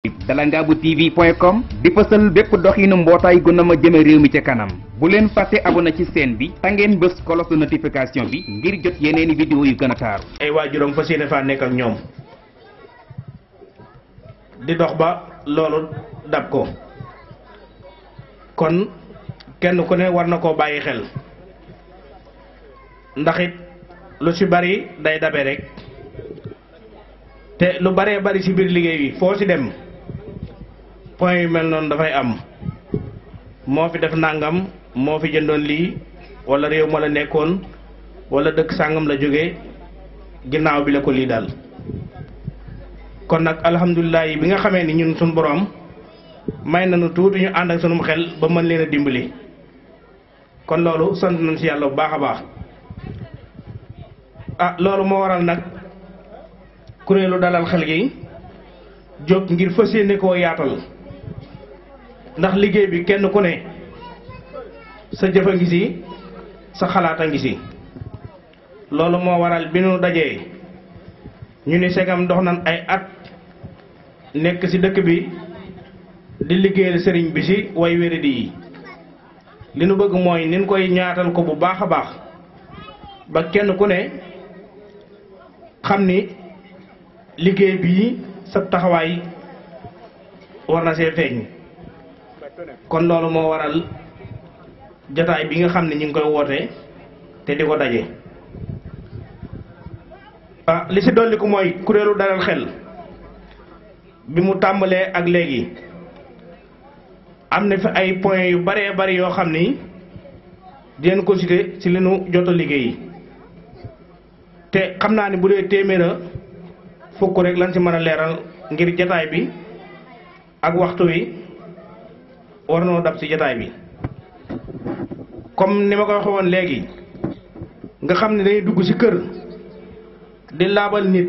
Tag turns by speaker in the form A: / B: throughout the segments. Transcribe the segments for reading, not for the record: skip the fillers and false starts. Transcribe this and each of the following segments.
A: dalangaabu.tv.com di fësal bépp doxinu mbootaay gu na ma jëme réew mi ca kanam bu leen fàtte abonné ci chaîne bi ta ngeen bës cloche de notification bi ngir jot yeneeni vidéo yu gën a taaru
B: ay waajuram fas yéene faa nekk ak ñoom di dox ba loolu dab ko kon kenn ku ne war na koo bàyyi xel ndax it lu ci bari day dabe rek te lu baree bari ci biir liggéey bi foo ci dem point yu mel noonu dafay am moo fi def nangam moo fi jëndoon lii wala réew ma la nekkoon wala dëkk sàngam la jóge ginnaaw bi la ko lii daal kon nag alhamdulilah bi nga xamee ni ñun suñu borom may nañu tuuti ñu ànd ak sunum xel ba mën leen a dimbali kon loolu sant nañ ci yàlla bu baax a baax loolu moo waral nag kuréelu dalal xel gi jóg ngir fas yéene koo yaatal ndax liggéey bi kenn ku ne sa jëf a ngi ci sa xalaat a ngi ci loolu moo waral bi nu dajee ñu ni segam dox nañ ay at nekk ci dëkk bi di liggéeyal sëriñ bi ci way wéradi yi li nu bëgg mooy nin koy ñaatal ko bu baax a baax ba kenn ku ne xam ni liggéey bii sa taxawaay war na see feeñ kon loolu moo waral jotaay bi nga xam ne ñu ngi koy woote te di ko daje li ci dolliku mooy kuréelu dalal xel bi mu tàmbalee ak léegi am na fi ay points yu baree bari yoo xam ni dinañ ko cité ci li nu jot a liggéey te xam naa ni bu dee téeméera fukk rek lañ ci mën a leeral ngir jataay bi ak waxtu wi war noo dab ci jataay bi comme ni ma ko waxee woon léegi nga xam ne dañuy dugg ci kër di laabal nit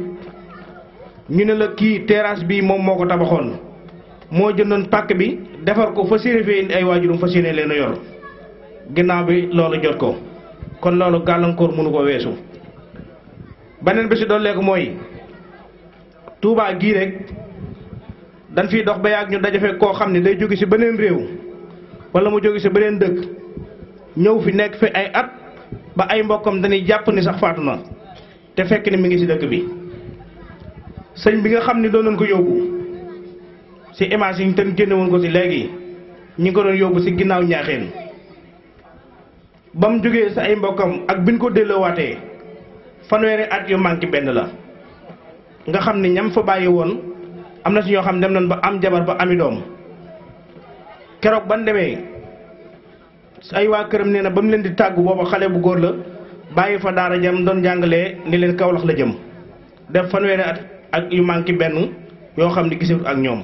B: ñu ne la kii terrasse bi moom moo ko tabaxoon moo jëndoon pàkk bi defar ko fas yéene fee indi ay waajurum fas yéene leen a yor ginnaaw bi loolu jot ko kon loolu gàllankoor mënu ko weesu beneen bi ci dolleeku mooy Touba gii rek dañ fiy dox ba yàgg ñu dajafe koo xam ne day jóge ci beneen réew wala mu jóge ci beneen dëkk ñëw fi nekk fi ay at ba ay mbokkam dañuy jàpp ni sax faatu na te fekk ni mi ngi ci dëkk bi sëñ bi nga xam ne doon nañ ko yóbbu ci image yi ñu te génne woon ko ci léegi ñi ngi ko doon yóbbu ci ginnaaw ñaaxeen ba mu jógee ci ay mbokkam ak biñ ko delloowaatee fanweeri at yu manqué benn la nga xam ne ñam fa bàyyi woon am na ci ñoo xam ne dem nañ ba am jabar ba ami doom keroog ban demee ay waa këram nee na ba mu leen di tàggu booba xale bu góor la bàyyi fa daara jam doon jàngalee ni leen Kawlax la jëm def fanweeri at ak yu manqué benn yoo xam ne gisewut ak ñoom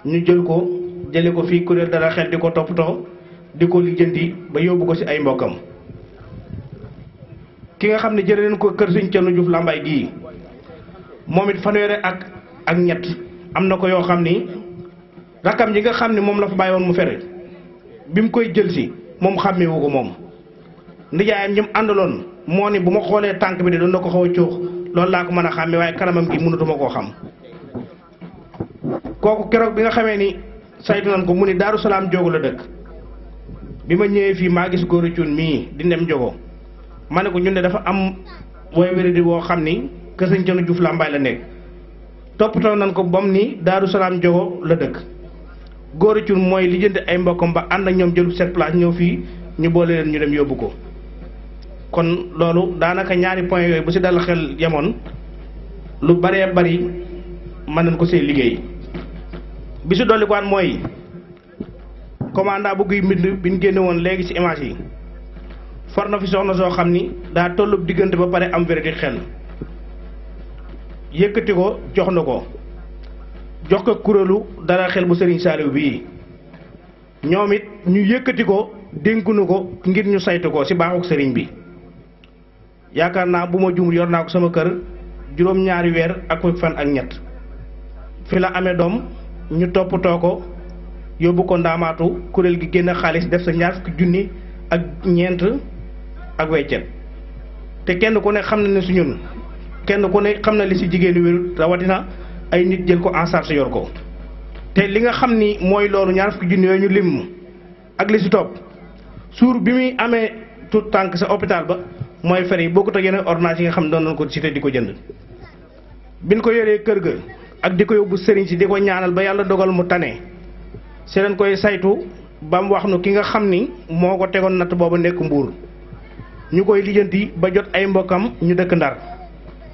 B: ñu jële ko fii kuréel dara xel di ko toppatoo di ko lijjanti ba yóbbu ko ci ay mbokkam ki nga xam ne jëlee leen ko kër Sëñ Cerno Juuf Lambaay gii moom it fanweeri ak ñett am na ko yoo xam ni rakam ji nga xam ne moom la fa bàyyi woon mu fere bi mu koy jël si moom xàmmewu ko moom ndijaayam ñi mu àndaloon moo ni bu ma xoolee tànk bi de doon na ko xaw a cóox loolu laa ko mën a xàmme waaye kanamam gi mënatuma koo xam kooku keroog bi nga xamee ni saytu nañ ko mu ni Daaru Salaam Jogo la dëkk bi ma ñëwee fii maa gis góor cuun mii di ndem Jogo ma ne ko ñun de dafa am woy wéradi woo xam ni kër Sëñ Cerno Juuf Lambaay la nekk toppatoo nañ ko bam ni Daaru Salaam Jogo la dëkk góor cuun mooy lijjanti ay mbokkam ba ànd ak ñoom jëlu cette place ñëw fii ñu boole leen ñu dem yóbbu ko kon loolu daanaka ñaari point yooyu bu ci dal xel yemoon lu baree bari mën nañ ko see liggéey bi ci dolli waan mooy commandant bu Guy Mbind bi ñu génne woon léegi ci image yi for na fi soxna soo xam ni daa tollub diggante ba pare am wéradi xel yëkkati ko jox na ko jox ko kuréelu dara xel bu Serigne Saliou bii ñoom it ñu yëkkati ko dénkunu ko ngir ñu saytu ko ci baaxuk sëriñ bi yaakaar naa bu ma juumul yor naa ko sama kër juróom-ñaari weer ak fukki fan ak ñett fi la amee doom ñu toppatoo ko yóbbu ko ndaamaatu kuréel gi génn xaalis def sa ñaar fukki junni ak ñeent ak weccet te kenn ku ne xam na ne su ñun kenn ku ne xam na li ci jigéenu wéru rawatina ay nit jël ko en charge yor ko te li nga xam ni mooy loolu ñaar fukki junni yooyu ñu lim ak li si topp suur bi muy amee tout tànk sa hôpital ba mooy fere yi bokkut ak yeneen ordonnance yi nga xam ne doon nañ ko cité di ko jënd biñ ko yoree kër ga ak di ko yóbbu sëriñ si di ko ñaanal ba yàlla dogal mu tane si leen koy saytu ba mu wax nu ki nga xam ni moo ko tegoon natt booba nekk Mbuur ñu koy lijjanti ba jot ay mbokkam ñu dëkk Ndar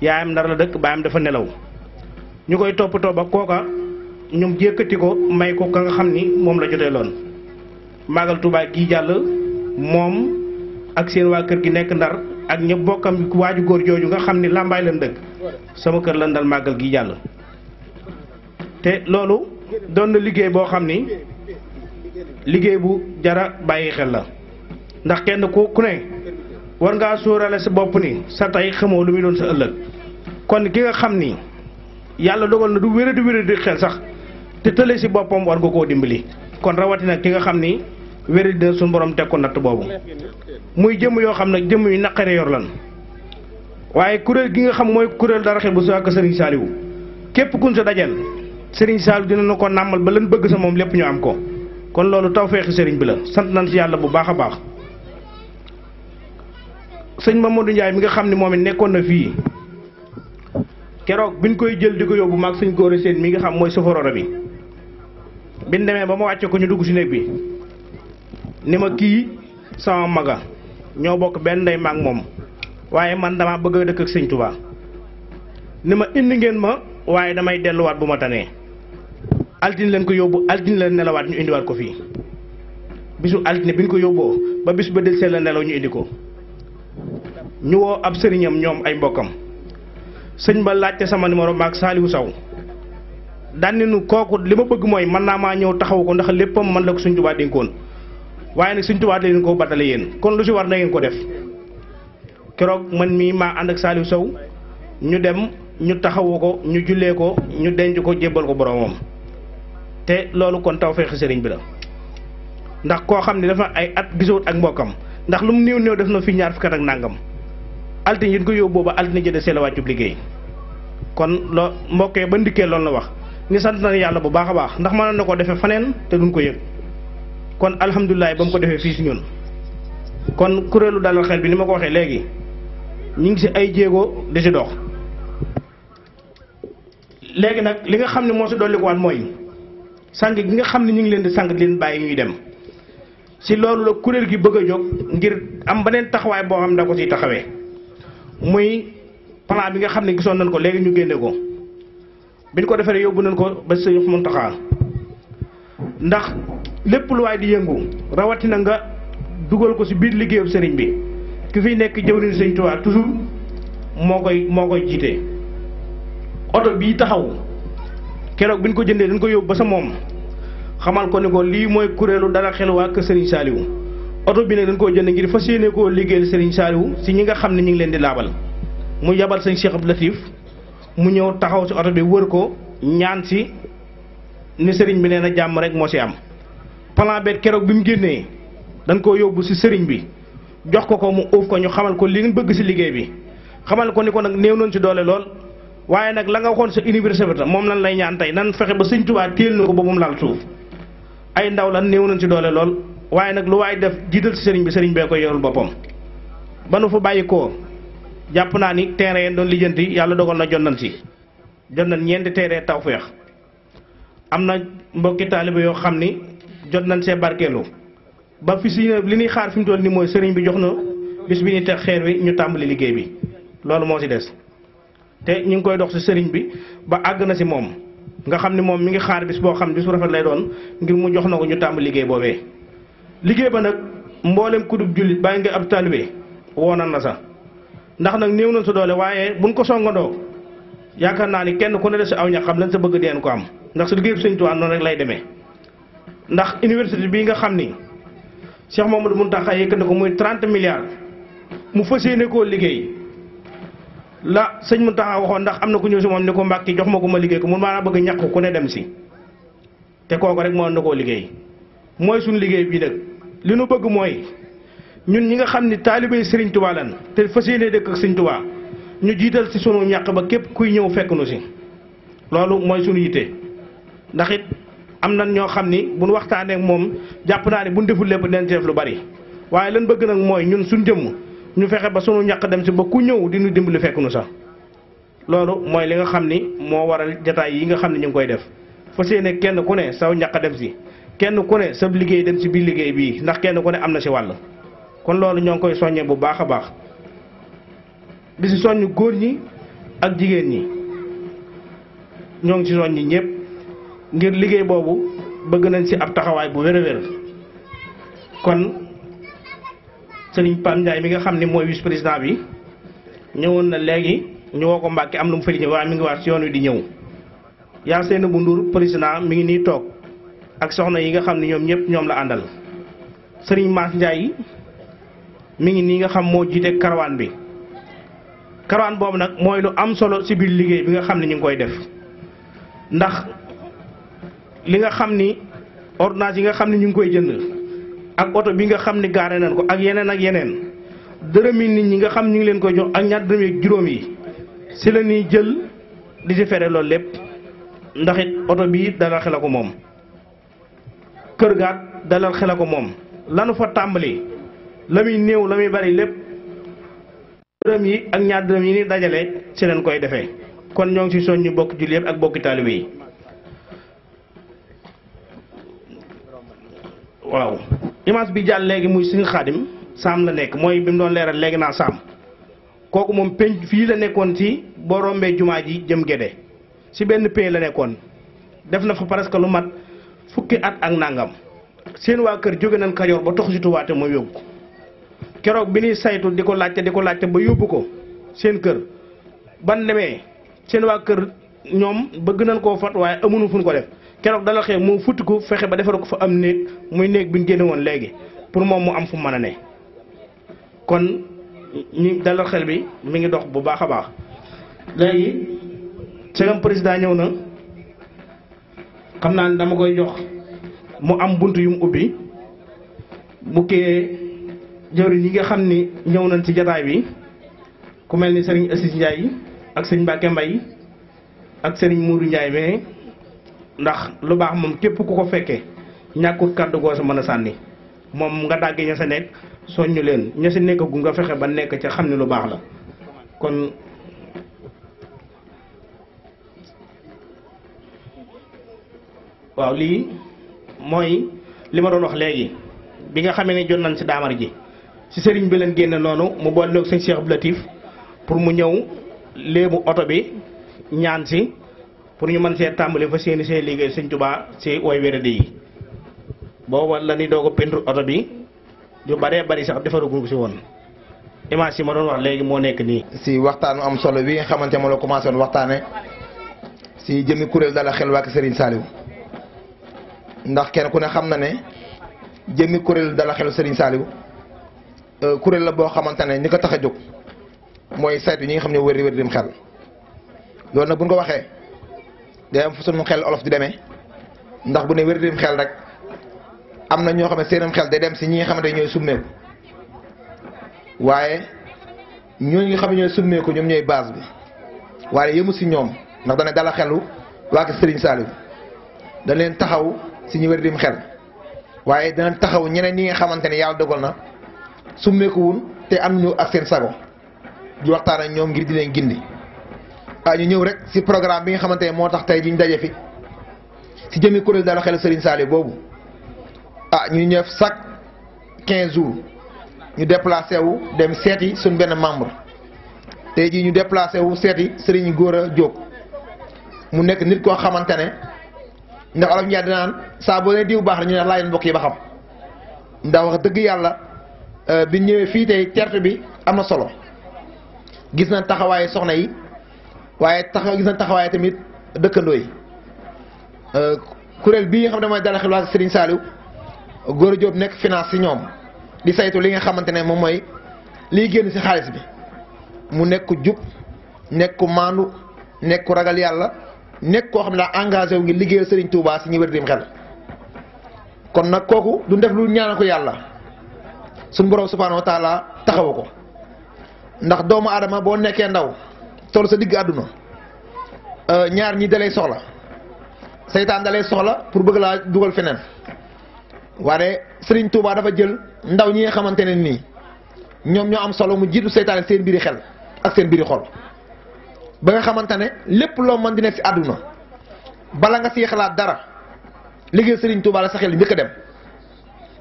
B: yaayam Ndar la dëkk baayam dafa nelaw ñu koy toppatoo ba kooka ñoom jékkati ko may ko ka nga xam ni moom la jotee loon Magal Touba gii jàll moom ak seen waa kër gi nekk Ndar ak ña bokkam waaju góor jooju nga xam ni làmbaay lan dëkk sama kër lan dal màggal gi jàll te loolu doon na liggéey boo xam ni liggéey bu jara bàyyi xel la ndax kenn ku ne war ngaa sóorale sa bopp ni sa tey xamoo lu muy doon sa ëllëg kon ki nga xam ni yàlla dogal na du wéradi xel sax te tële si boppam war nga koo dimbali kon rawatina ki nga xam ni wéradi dina suñu borom teg ko natt boobu muy jëmm yoo xam ne jëmm yu naqare yor lan waaye kuréel gi nga xam mooy kuréel dara xel bu sa ak Serigne Saliou képp kun sa dajal Serigne Saliou dina na ko nàmmal ba lan bëgg sa moom lépp ñu am ko kon loolu tawfeexi Serigne bi la sant nañ si yàlla bu baax a baax sëñ Mamadou Ndiaye mi nga xam ne moom it nekkoon na fii keroog biñ koy jël di ko yóbbu maag sëñ Góora Seen mi nga xam mooy soforora bi biñ demee ba ma wàcce ko ñu dugg si néeg bi ni ma kii sama maga ñoo bokk benn ndey maag moom waaye man dama bëgg a dëkk ak sëñ Touba ni ma indi ngeen ma waaye damay delluwaat bu ma tanee altine leen ko yóbbu altine leen nelawaat ñu indiwaat ko fii bisu altine bi ñu ko yóbboo ba bis ba del see la nelaw ñu indi ko ñu woo ab sëriñam ñoom ay mbokkam sëñ ba laajte sama numéro maag Saliou Sow daan nu kooku li ma bëgg mooy mën naa maa ñëw taxaw ko ndax léppam man la ko sëñ Touba dénkoon waaye nag sëñ Touba da leen ko battale yéen kon lu si war na ngeen ko def keroog man mii maa ànd ak Saliou Sow ñu dem ñu taxawu ko ñu jullee ko ñu denc ko jébbal ko boromam te loolu kon tawfeexi sëriñ bi la ndax koo xam ne dafa ay at gisawut ak mbokkam ndax lu mu néew def na fi ñaar fukki at ak nàngam altine yi ñu ko yóbbu ba altine jëde see la wàccub liggéey kon loo mbokkee ba ndikkee loolu la wax ni sant na yàlla bu baax a baax ndax mënoon na ko defee faneen te duñ ko yëg kon alhamdulilah ba mu ko defee fii si ñun kon kuréelu dalal xel bi ni ma ko waxee léegi ñu ngi si ay jéego di si dox léegi nag li nga xam ne moo si dolli ko waat mooy sang gi nga xam ne ñu ngi leen di sang di leen bàyyi ñuy dem si loolu la kuréel gi bëgg a jóg ngir am beneen taxawaay boo xam ne da ko siy taxawee muy plan bi nga xam ne gisoon nañ ko léegi ñu génne ko bi ñu ko defee yóbbu nañ ko ba Sëñ Muntaxa ndax lépp lu waay di yëngu rawatina nga dugal ko si biir liggéeyu sëriñ bi ki fiy nekk jëwriñ Sëñ Tuubaa toujours moo koy jiite. oto bii taxaw keroog bi ñu ko jëndee dañ ko yóbbu ba sa moom xamal ko ni ko lii mooy kuréelu dara xel waa kër Serigne Saliou oto bi nag dañ koo jënd ngir fas yéene koo liggéeyal Serigne Saliou si ñi nga xam ne ñu ngi leen di laabal mu yabal sëñ Cheikh Abdou Latif mu ñëw taxaw si oto bi wër ko ñaan si ni Serigne bi nee na jàmm rek moo si am. plan beet keroog bi mu génnee dañ koo yóbbu si Serigne bi jox ko mu uuf ko ñu xamal ko li ngeen bëgg si liggéey bi xamal ko ni ko nag néew nañ si doole lool. waaye nag la nga waxoon sa université bi moom lan lay ñaan tey nan fexe ba Sëñ Tuubaa téel na ko ba mu laal suuf ay ndaw lan néew nañ ci doole lool waaye nag lu waay def jiital si sëriñ bi sëriñ bee koy yorul boppam. ba nu fa bàyyi ko jàpp naa ni terrain doon lijjanti yàlla dogal na jot nañ ñeenti terrain Tawfeex am na mbokki taaliba yoo xam ni jot nañ see barkeelu ba fi si li ñuy xaar fi mu toll nii mooy sëriñ bi jox na bis bi ñuy teg xeer wi ñu tàmbali liggéey bi loolu moo si des. te ñu ngi koy dox ci sëriñ bi ba àgg na ci moom nga xam ne moom mi ngi xaar bis boo xam bis bu rafet lay doon ngir mu jox na ko ñu tàmbali liggéey boobee. liggéey ba nag mboolem kudub jullit bàyyi nga ab taalibe woonan na sax ndax nag néew nañ sa doole waaye buñ ko songandoo yaakaar naa ni kenn ku ne def ci aw ñax xam lañ sa bëgg deen ko am ndax su liggéey Sëñ Tuubaa noonu rek lay demee. ndax université bii nga xam ni Cheikh Mamadou Mountakha yëkkati ko muy 30 milliards mu fas yéene koo liggéey. la sëñ Mountakha waxoon ndax am na ku ñëw si moom ni ko Mbàkke jox ma ko ma liggéey ko mun maanaam bëgg ñàkk ku ne dem si te kooku rek moo na koo liggéey mooy suñu liggéey bii nag li nu bëgg mooy ñun ñi nga xam ni taalibey Sëriñ Tuubaa lan te fas yéene dëkk ak Sëriñ Tuubaa ñu jiital si sunu ñàkk ba képp kuy ñëw fekk nu si loolu mooy sunu yitte ndax it am na ñoo xam ni bu ñu waxtaanee ak moom jàpp naa ne bu ñu deful lépp dinañ ci def lu bari waaye lan bëgg nag mooy ñun suñ jëmm ñu fexe ba sunu ñàkk dem si ba ku ñëw di ñu dimbali fekk nu sax loolu mooy li nga xam ni moo waral jataay yi nga xam ne ñu ngi koy def fas yéene kenn ku ne saw ñàkk dem si kenn ku ne sa liggéey dem si biir liggéey bii ndax kenn ku ne am na si wàll kon loolu ñoo ngi koy soññee bu baax a baax di si soññ góor ñi ak jigéen ñi ñoo ngi si soññi ñëpp ngir liggéey boobu bëgg nañ si ab taxawaay bu wér a wér kon sëriñ Pam Ndiaye mi nga xam ni mooy vice président bi ñëwoon na léegi ñu woo ko Mbàkke am lu mu fay ñëw waaye mi ngi waat si yoon wi di ñëw yaa seen bu Ndour président mi ngi nii toog ak soxna yi nga xam ne ñoom ñëpp ñoom la àndal sëriñ Mass Ndiaye mi ngi nii nga xam moo jiite karawaan bi karawaan boobu nag mooy lu am solo si biir liggéey bi nga xam ne ñu ngi koy def ndax li nga xam ni ordonnance yi nga xam ne ñu ngi koy jënd ak oto bi nga xam ni gaare nañ ko ak yeneen dërëmi nit ñi nga xam ñu ngi leen koy jox ak ñaar dërëm ak juróom yi si la ñuy jël di si fere loolu lépp ndax it oto bii dalal xel ko moom kër gaat dalal xel ko moom lanu fa tàmbali la muy néew la muy bari lépp dërëm yi ak ñaar dërëm yi ni dajale si leen koy defee kon ñoo ngi si soññu bokki julli yëpp ak bokki taalibe yi waaw image bi jàll léegi muy suñu xaadim saam la nekk mooy bi mu doon leeral léegi naa saam kooku moom penc fii la nekkoon ci boo rombee jumaa ji jëm Gédé si benn pays la nekkoon def na fa presque lu mat fukki at ak nangam seen waa kër jóge nañ Kajoor ba tox si Tuubaa te mooy yóbbu ko keroog bi ñuy saytu di ko laajte ba yóbbu ko seen kër ban demee seen waa kër ñoom bëgg nañ koo fat waaye amuñu fu ñu ko def keroog dala xew moo futti ko fexe ba defar ko fa am néeg muy néeg bi ñu génne woon léegi pour moom mu am fu mën a ne kon ñi dalal xel bi mi ngi dox bu baax a baax léegi segam président ñëw na xam naa ne dama koy jox mu am bunt yu mu ubbi bu kee jëwriñ yi nga xam ni ñëw nañ ci jataay bi ku mel ni Serigne Assis Ndiaye ak sëñ Mbacke Mbaye ak Serigne Mourou Ndiaye mais ndax lu baax moom képp ku ko fekkee ñàkkut kàddu goo sa mën a sànni moom nga dàggee ña sa nekk soññu leen ña si nekk gu nga fexe ba nekk ca xam ne lu baax la kon waaw lii mooy li ma doon wax léegi bi nga xamee ne jot nañ si daamar ji si sëriñ bi leen génne noonu mu boole ak sëñ Cheikh Abdou Latif pour mu ñëw léebu oto bi ñaan si pour ñu mën see tàmbali fa seeni seen liggéey sëñ Tuubaa si way wéradi yi booba la ni doog a peinture oto bi yu bëree bëri sax defaragul ko si woon image yi ma doon wax léegi moo nekk nii.
C: si waxtaanu am solo bi nga xamante moo la commencé woon waxtaane si jëmmi kuréel dala xel waa Serigne Saliou ndax kenn ku ne xam na ne jëmmi kuréel dala xel Serigne Saliou kuréel la boo xamante ne ñi ko tax a jóg mooy saytu ñi nga xam ne wér dem xel loolu nag bu ñu ko waxee day am fu sunu xel olof di demee ndax bu ne wér dem xel rek am na ñoo xam ne seenam xel day dem si ñi nga xamante ne ñooy summeeku waaye ñooñu nga xam ne ñooy summeeku ñoom ñooy base bi waaye yëmu si ñoom ndax dana dala xelu waa Serigne Saliou dañ leen taxaw si ñu wér dem xel waaye dana taxaw ñeneen ñi nga xamante ne yàlla dogal na summeeku wun te am ñu ak seen sago di waxtaan ak ñoom ngir di leen gindi ñu ñëw rek si programme bi nga xamante ne moo tax tey ñu daje fi si jëmi kuréel dala xelu Serigne Saliou boobu ñu ñëw chaque 15 jours ñu déplacé wu dem seeti suñ benn membre tey jii ñu déplacé wu seeti Serigne Gora Diop mu nekk nit koo xamante ne ndax olof Ndiaye dinaan saa boo nee diw baax na ñu ne laaj leen mbokk yi ba xam ndax wax dëgg yàlla bi ñëwee fii tey tertu bi am na solo gis nañ taxawaayu soxna yi waaye gis nañ taxawaayu tamit dëkkandoo yi kuréel bii nga xam ne mooy dala xel waa Serigne Saliou Gora Diop nekk finance si ñoom di saytu li nga xamante ne moom mooy liy génn si xaalis bi mu nekk jub nekk maandu nekk ragal yàlla nekk koo xam ne daa engagé wu ngi liggéeyal Serigne Touba si ñu wér dim xel kon nag kooku du def lu ñaanal ko yàlla suñu borom subhanahu wa taala taxawu ko ndax doomu aadama boo nekkee ndaw toll sa digg àdduna ñaar ñi dalay soxla seytaan da lay soxla pour bëgg laa dugal feneen waaye Serigne Touba dafa jël ndaw ñi nga xamante ne nii ñoom ñoo am solo mu jiitu seytaane seen biiri xel ak seen biiri xol ba nga xamante ne lépp loo mën di nekk si àdduna bala nga siy xalaat dara liggéey Serigne Touba la sa xel njëkk a dem.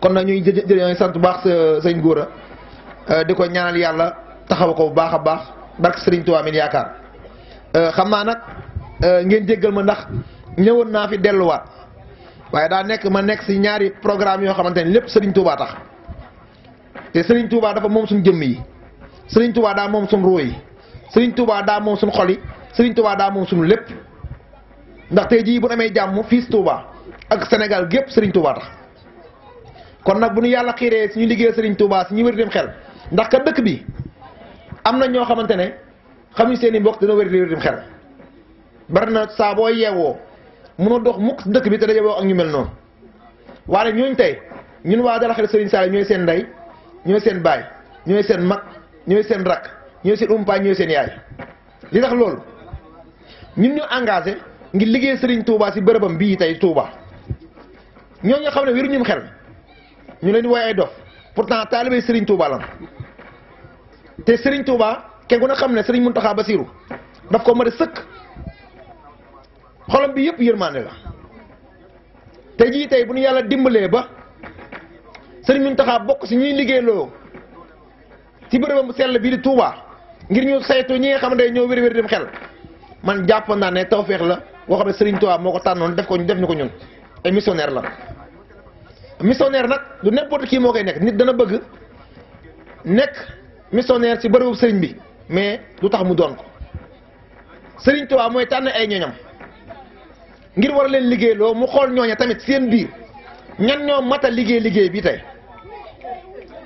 C: kon nag ñuy sant bu baax sëñ Gora di ko ñaanal yàlla taxaw ko bu baax a baax barke Serigne Touba min yaakaar xam naa nag ngeen jéggal ma ndax ñëwoon naa fi delluwaat waaye daa nekk ma nekk si ñaari programme yoo xamante ne lépp Serigne Touba tax te Serigne Touba dafa moom suñu jëmm yi Serigne Touba daa moom suñu ruu yi Serigne Touba daa moom suñu xol yi Serigne Touba daa moom suñu lépp ndax tey jii bu amee jàmm fii si Touba ak Sénégal gépp Serigne Touba tax kon nag bu ñu yàlla xiiree suñu liggéey Serigne Touba suñu wér dem xel ndax ka dëkk bi am na ñoo xamante ne xamuñ seen i mbokk dina wér dem xel bari na saa boo yeewoo mënoo dox mukk si dëkk bi te dajewoo ak ñu mel noonu waaye ñooñu tey ñun waa Dala Xel Serigne Saliou ñooy seen ndey ñooy seen baay ñooy seen mag ñooy seen rakk ñooy seen umpaañ ñooy seen yaay li tax loolu ñun ñu engagé ngir liggéey Serigne Touba si bërëbam bii tey Touba ñooñu nga xam ne wéruñu xel ñu leen di woy ay dof pourtant taalibe Serigne Touba la te Serigne Touba kenn ku ne xam ne Serigne Mountakha Bassirou daf ko mën a sëkk xolam bi yëpp yërmande la te jii tey bu ñu yàlla dimbalee ba Serigne Mountakha bokk si ñuy liggéeyloo ci bërëbam sell bii di Touba ngir ñu saytu ñi nga xam ne ñoo wér-wér dem xel man jàpp naa ne tawfeex la boo xam ne Serigne Touba moo ko tànnoon def ñu ko ñun ay missionnaire la. missionnaire nag du n'importe qui moo koy nekk nit dana bëgg nekk missionnaire ci bërëbu Serigne bi mais du tax mu doon ko Serigne Touba mooy tànn ay ñoñam ngir war a leen liggéeyloo mu xool ñooña tamit seen biir ñan ñoo mat a liggéey bi tey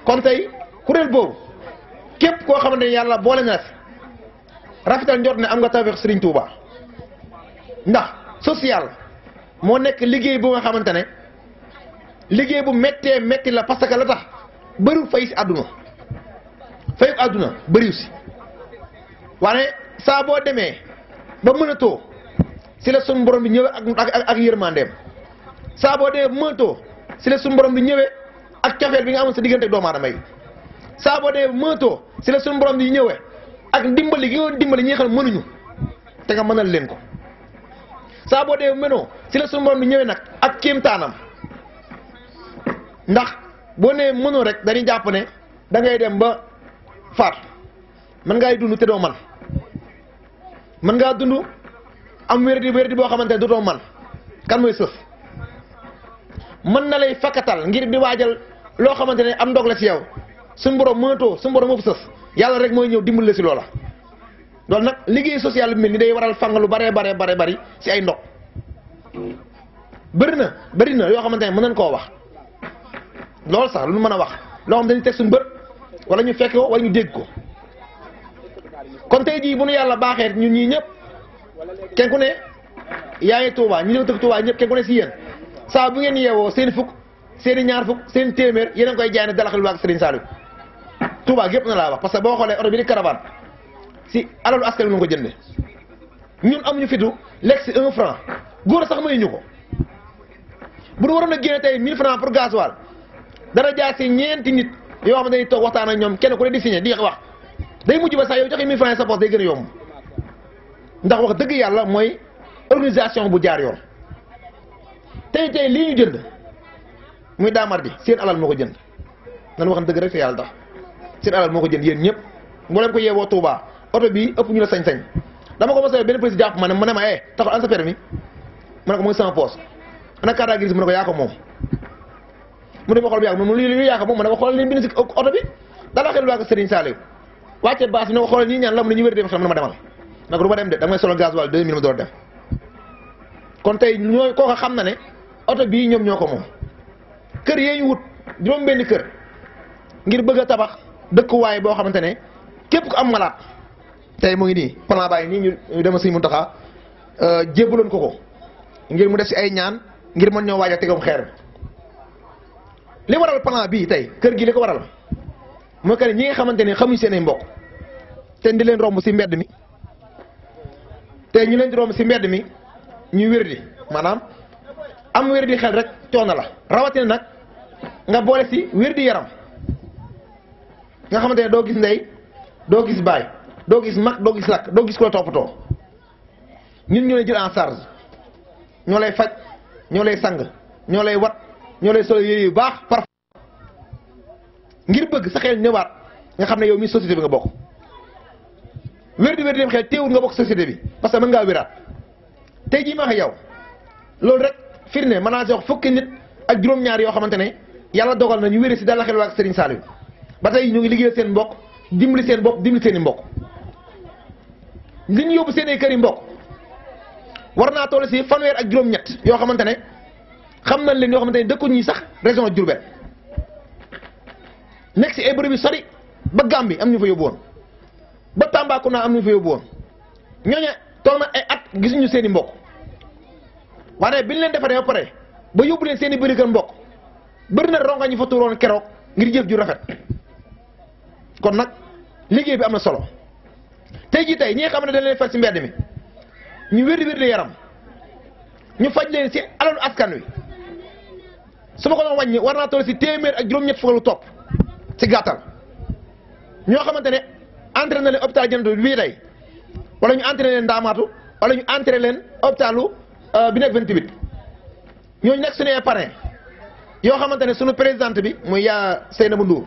C: kon tey kuréel boobu képp koo xamante ne yàlla boole na fi rafetal njort ne am nga tawfeex Serigne Touba ndax social moo nekk liggéey bu nga xamante ne liggéey bu méttee métti la parce que la tax bëriwul fay si àdduna fayu àdduna bëriw si waaye saa boo demee ba mënatoo si la sunu borom bi ñëwee ak yërmandeem saa boo demee ba mënatoo si la sunu borom bi ñëwee ak cofeel bi nga amoon sa diggante ak doomu aadama yi saa boo demee ba mënatoo si la sunu borom bi ñëwee ak dimbali gi nga dimbali ñi nga xam ne mënuñu te nga mënal leen ko saa boo demee ba mënoo si la sunu borom bi ñëwee nag ak kéemtaanam ndax boo nee mënoo rek dañuy jàpp ne da ngay dem ba faat mën ngay dund te doo man mën ngaa dund am wérdi boo xamante ne dootoo man kan mooy sëf mën na lay fakkatal ngir di waajal loo xamante ne am ndog la si yow suñu borom mënatoo suñu borom moo fa sëf yàlla rek mooy ñëw dimbali la si loola. loolu nag liggéey social bi mel ni day waral fang lu bari si ay ndog bëri na yoo xamante ne mën nañ koo wax. loolu sax lu ñu mën a wax loo xam dañu teg suñu bët wala ñu fekk ko wala ñu dégg ko kon tey jii bu nu yàlla baaxee ñun ñii ñëpp kenn ku ne yaa ngi Touba ñi ñëw tëgg Touba ñëpp kenn ku ne si yéen saa bu ngeen yeewoo seen fukk seen ñaar fukk seen téeméer yéen a ngi koy jaay ne Dala Xel waa Serigne Saliou Touba gépp na laa wax parce que boo xoolee oto bi di caravane si alalu askan wi nga ko jënde ñun amuñu fitu lekk si 1 franc góor sax mayuñu ko bu ñu waroon a génne tey 1000 francs pour gasoil dara jaar si ñeenti nit yoo xam ne dañuy toog waxtaan ak ñoom kenn ku ne di signé di wax day mujj ba sax yow joxe 1000 francs sa poche day gën a yomb ndax wax dëgg yàlla mooy organisation bu jaar yoon tey lii ñu jënd muy daamar bi seen alal moo ko jënd nan wax dëgg rek te yàlla tax seen alal moo ko jënd yéen ñëpp boo leen ko yeewoo Touba oto bi ëpp ñu la sañ-sañ dama ko mos a benn président jàpp ma ne ma taxul an sa permis ma ne ko mooy sama poche ana carte grise mu ne ko yaa ko moom mu dem xool bi yàgg moom li yaa ko moom ma ne ko xoolal li bind si oto bi Dala Xel waa Serigne Saliou wàcce baas bi ne ko xoolal ñii ñaan la mu ne ñu wér dem xam ne ma demal nag du ma dem de da ngay solo gasoil 2000 ma door dem kon tey ñoo kooka xam na ne oto bii ñoom ñoo ko moom kër yee ñu wut juróom benn kër ngir bëgg a tabax dëkkuwaay boo xamante ne képp ku am malaat tey mu ngi nii plan baa ngi nii ñu dem Serigne Mountakha jébbaloon ko ngir mu def si ay ñaan ngir mën ñoo waaj a tegam xeer li waral plan bii tey kër gi li ko waral mooy que ñi nga xamante ne xamuñ seen ay mbokk te di leen romb si mbedd mi te ñu leen di romb si mbedd mi ñu wér di maanaam am wér di xel rek coono la rawatina nag nga boole si wér di yaram nga xamante ne doo gis ndey doo gis baay doo gis mag doo gis rakk doo gis ku la toppatoo ñun ñoo lay jël en charge ñoo lay faj ñoo lay sang ñoo lay wat ñoo lay solo yére yu baax parfois ngir bëgg sa xel ñëwaat nga xam ne yow mi société bi nga bokk wér di dem xel teewul nga bokk société bi parce que mën ngaa wéraat tey jii ma wax yow loolu rek firnde mën naa si wax fukki nit ak juróom-ñaar yoo xamante ne yàlla dogal na ñu wéré si Dalal Xel waa Serigne Saliou ba tey ñu ngi liggéeyal seen mbokk dimbali seen bopp dimbali seen i mbokk li ñu yóbbu seen i kër yi mbokk war naa toll si fanweer ak juróom-ñett yoo xamante ne xam nañ leen yoo xamante ne dëkkuñ ñi sax région de Diourbel nekk si ay bërëb yu sori ba Gambie am ñu fa yóbbu woon ba Tambacounda am ñu fa yóbbu woon ñooñu toll na ay at gisuñu seen i mbokk waaye bi ñu leen defaree ba pare ba yóbbu leen seen i bëri kër mbokk bëri na ronga ñu fa tuuroon keroog ngir jëf ju rafet kon nag liggéey bi am na solo tey jii tey ñi nga xam ne dañ leen faj si mbedd mi ñu wér yaram ñu faj leen si alalu askan wi su ma ko doon wàññi war naa toll si téeméer ak juróom-ñett fukk lu topp si gàttal ñoo xamante ne entré na leen hôpital Jannatul bii tey wala ñu entré leen Ndaamaatu wala ñu entré leen hôpitalu bi nekk 28 ñooñu nekk suñu parrain yoo xamante ne suñu présidente bi muy yaa Seynabou Ndour